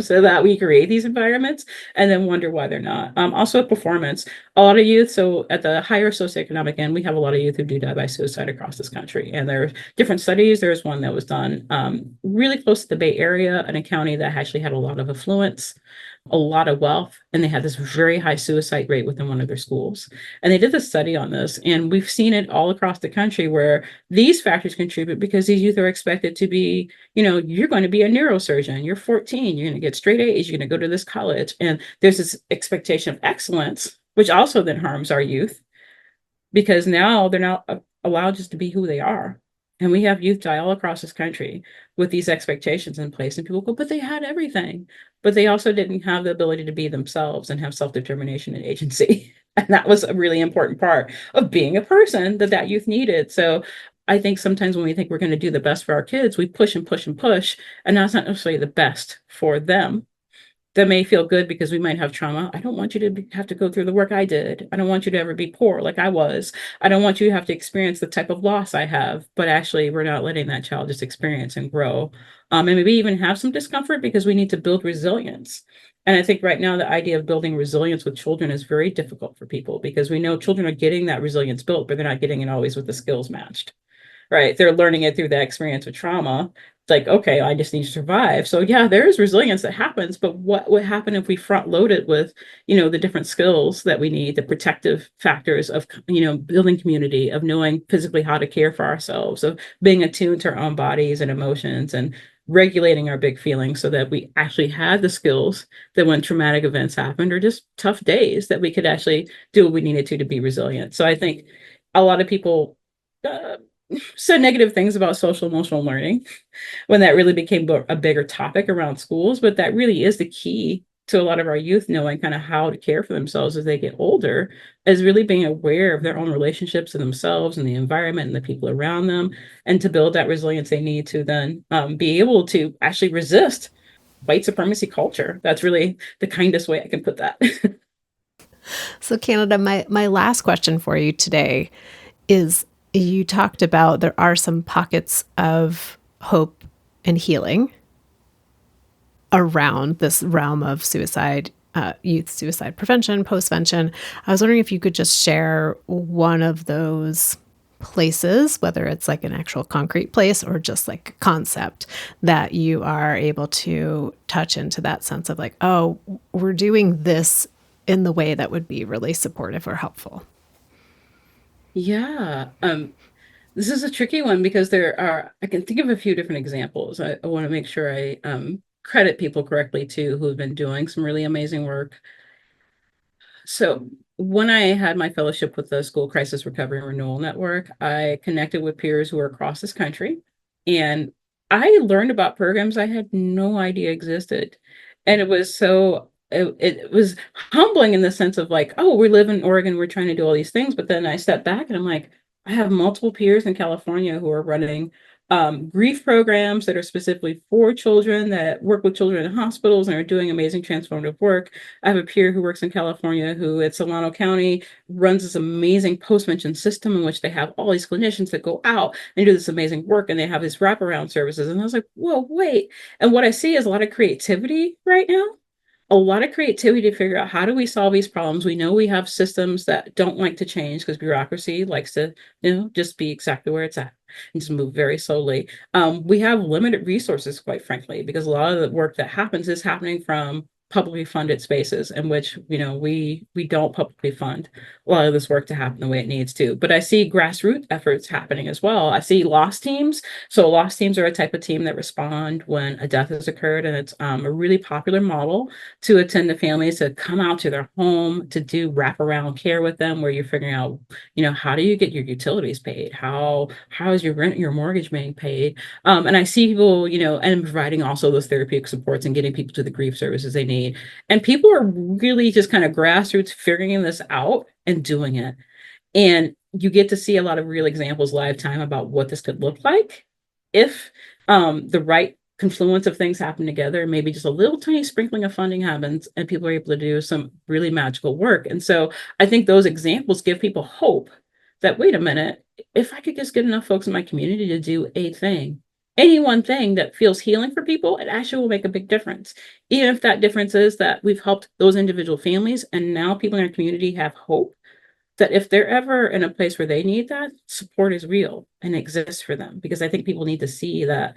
So that we create these environments and then wonder why they're not. Also performance, a lot of youth, so at the higher socioeconomic end, we have a lot of youth who do die by suicide across this country. And there are different studies. There's one that was done really close to the Bay Area, in a county that actually had a lot of affluence, a lot of wealth, and they had this very high suicide rate within one of their schools. And they did a study on this, and we've seen it all across the country, where these factors contribute because these youth are expected to be, you're going to be a neurosurgeon, you're 14, you're going to get straight A's, you're going to go to this college. And there's this expectation of excellence, which also then harms our youth, because now they're not allowed just to be who they are. And we have youth die all across this country with these expectations in place. And people go, but they had everything. But they also didn't have the ability to be themselves and have self-determination and agency. And that was a really important part of being a person that youth needed. So I think sometimes when we think we're going to do the best for our kids, we push and push and push. And that's not necessarily the best for them. That may feel good because we might have trauma. I don't want you to have to go through the work I did. I don't want you to ever be poor like I was. I don't want you to have to experience the type of loss I have. But actually, we're not letting that child just experience and grow. And maybe even have some discomfort, because we need to build resilience. And I think right now the idea of building resilience with children is very difficult for people, because we know children are getting that resilience built, but they're not getting it always with the skills matched. Right? They're learning it through that experience with trauma. It's like, okay, I just need to survive. So yeah, there is resilience that happens, but what would happen if we front load it with, the different skills that we need, the protective factors of, building community, of knowing physically how to care for ourselves, of being attuned to our own bodies and emotions, and regulating our big feelings, so that we actually had the skills that when traumatic events happened, or just tough days, that we could actually do what we needed to be resilient. So I think a lot of people said negative things about social emotional learning when that really became a bigger topic around schools. But that really is the key to a lot of our youth knowing kind of how to care for themselves as they get older, is really being aware of their own relationships to themselves and the environment and the people around them, and to build that resilience they need to then be able to actually resist white supremacy culture. That's really the kindest way I can put that. So Canada, my last question for you today is, you talked about there are some pockets of hope and healing around this realm of suicide, youth suicide prevention, postvention. I was wondering if you could just share one of those places, whether it's like an actual concrete place or just like a concept, that you are able to touch into that sense of like, oh, we're doing this in the way that would be really supportive or helpful. Yeah. This is a tricky one, because I can think of a few different examples. I want to make sure I credit people correctly too, who have been doing some really amazing work. So when I had my fellowship with the School Crisis Recovery and Renewal Network, I connected with peers who were across this country, and I learned about programs I had no idea existed. And it was humbling in the sense of like, oh, we live in Oregon, we're trying to do all these things. But then I stepped back and I'm like, I have multiple peers in California who are running grief programs that are specifically for children, that work with children in hospitals and are doing amazing transformative work. I have a peer who works in California who at Solano County runs this amazing postvention system in which they have all these clinicians that go out and do this amazing work, and they have these wraparound services. And I was like, whoa, wait. And what I see is a lot of creativity right now, a lot of creativity to figure out how do we solve these problems. We know we have systems that don't like to change because bureaucracy likes to, just be exactly where it's at and just move very slowly. We have limited resources, quite frankly, because a lot of the work that happens is happening from publicly funded spaces in which we don't publicly fund a lot of this work to happen the way it needs to. But I see grassroots efforts happening as well. I see loss teams. So loss teams are a type of team that respond when a death has occurred, and it's a really popular model to attend to families, to come out to their home, to do wraparound care with them, where you're figuring out, how do you get your utilities paid? How is your rent, your mortgage being paid? And I see people, and providing also those therapeutic supports and getting people to the grief services they need. And people are really just kind of grassroots figuring this out and doing it. And you get to see a lot of real examples live time about what this could look like if the right confluence of things happen together. Maybe just a little tiny sprinkling of funding happens and people are able to do some really magical work. And so I think those examples give people hope that, wait a minute, if I could just get enough folks in my community to do a thing, any one thing that feels healing for people, it actually will make a big difference. Even if that difference is that we've helped those individual families, and now people in our community have hope that if they're ever in a place where they need that, support is real and exists for them. Because I think people need to see that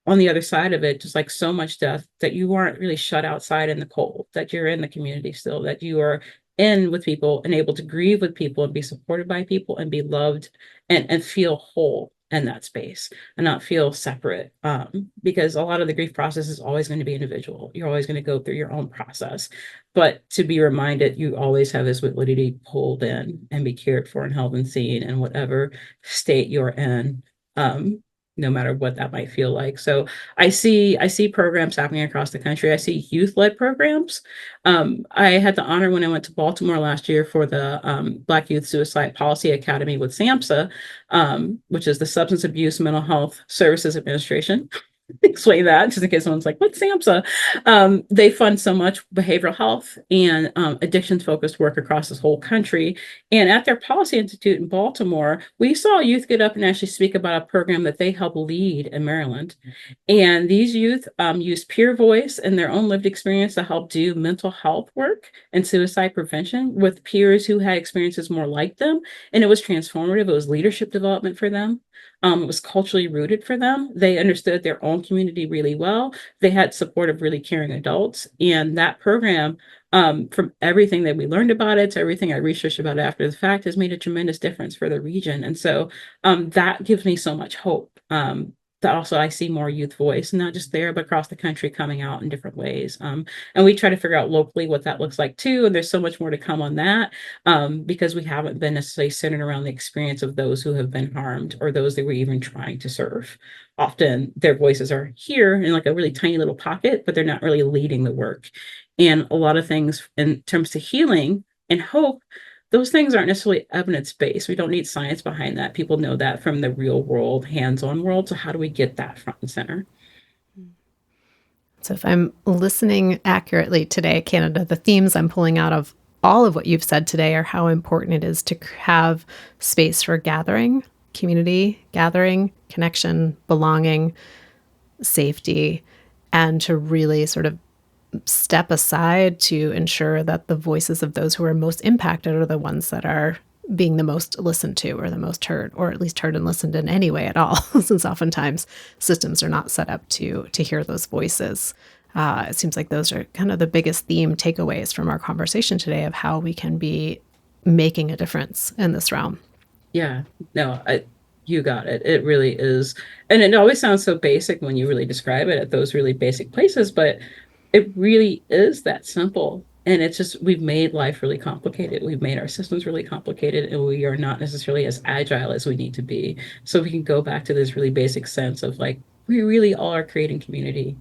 on the other side of it, just like so much death, that you aren't really shut outside in the cold, that you're in the community still, that you are in with people and able to grieve with people and be supported by people and be loved and feel whole in that space and not feel separate. Because a lot of the grief process is always going to be individual. You're always going to go through your own process. But to be reminded, you always have this ability to be pulled in and be cared for and held and seen in whatever state you're in. No matter what that might feel like. So I see programs happening across the country. I see youth-led programs. I had the honor when I went to Baltimore last year for the Black Youth Suicide Policy Academy with SAMHSA, which is the Substance Abuse Mental Health Services Administration. Explain that just in case someone's like, what's SAMHSA? They fund so much behavioral health and addiction focused work across this whole country. And at their policy institute in Baltimore, we saw youth get up and actually speak about a program that they help lead in Maryland. And these youth use peer voice and their own lived experience to help do mental health work and suicide prevention with peers who had experiences more like them. And it was transformative. It was leadership development for them. It was culturally rooted for them. They understood their own community really well. They had support of really caring adults. And that program, from everything that we learned about it to everything I researched about it after the fact, has made a tremendous difference for the region. And so that gives me so much hope. That also I see more youth voice, not just there, but across the country coming out in different ways. And we try to figure out locally what that looks like too. And there's so much more to come on that because we haven't been necessarily centered around the experience of those who have been harmed or those that we're even trying to serve. Often their voices are here in like a really tiny little pocket, but they're not really leading the work. And a lot of things in terms of healing and hope, those things aren't necessarily evidence-based. We don't need science behind that. People know that from the real world, hands-on world. So how do we get that front and center? So if I'm listening accurately today, Canada, the themes I'm pulling out of all of what you've said today are how important it is to have space for gathering, community gathering, connection, belonging, safety, and to really sort of step aside to ensure that the voices of those who are most impacted are the ones that are being the most listened to or the most heard, or at least heard and listened in any way at all, since oftentimes systems are not set up to hear those voices. It seems like those are kind of the biggest theme takeaways from our conversation today of how we can be making a difference in this realm. Yeah, no, you got it. It really is. And it always sounds so basic when you really describe it at those really basic places, but it really is that simple. And it's just, we've made life really complicated. We've made our systems really complicated, and we are not necessarily as agile as we need to be. So we can go back to this really basic sense of like, we really all are creating community.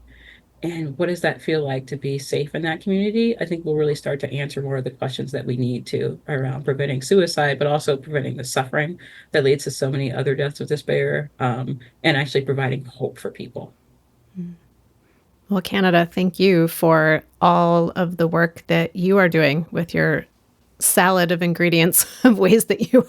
And what does that feel like to be safe in that community? I think we'll really start to answer more of the questions that we need to around preventing suicide, but also preventing the suffering that leads to so many other deaths of despair, and actually providing hope for people. Well, Canada, thank you for all of the work that you are doing with your salad of ingredients of ways that you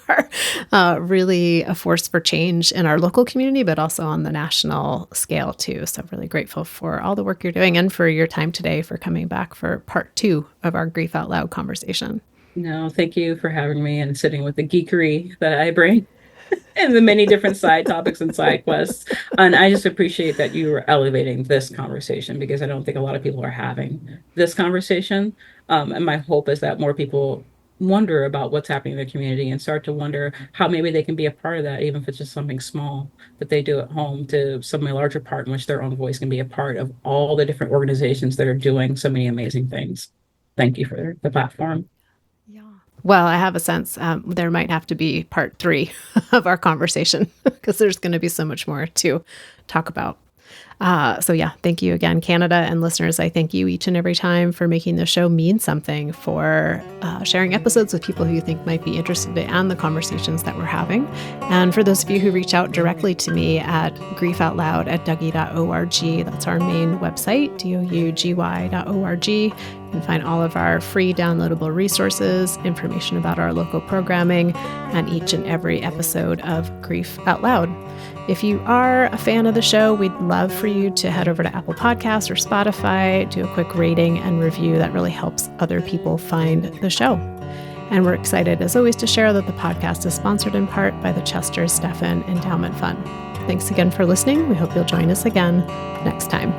are really a force for change in our local community, but also on the national scale too. So really grateful for all the work you're doing and for your time today, for coming back for part 2 of our Grief Out Loud conversation. No, thank you for having me and sitting with the geekery that I bring and the many different side topics and side quests. And I just appreciate that you were elevating this conversation, because I don't think a lot of people are having this conversation. And my hope is that more people wonder about what's happening in their community and start to wonder how maybe they can be a part of that, even if it's just something small that they do at home, to some larger part in which their own voice can be a part of all the different organizations that are doing so many amazing things. Thank you for the platform. Well, I have a sense there might have to be part 3 of our conversation, because there's going to be so much more to talk about. So yeah, thank you again, Canada, and listeners. I thank you each and every time for making the show mean something, for sharing episodes with people who you think might be interested in the conversations that we're having. And for those of you who reach out directly to me at griefoutloud@dougie.org, that's our main website, dougy.org. You can find all of our free downloadable resources, information about our local programming, and each and every episode of Grief Out Loud. If you are a fan of the show, we'd love for you to head over to Apple Podcasts or Spotify, do a quick rating and review. That really helps other people find the show. And we're excited, as always, to share that the podcast is sponsored in part by the Chester Stephan Endowment Fund. Thanks again for listening. We hope you'll join us again next time.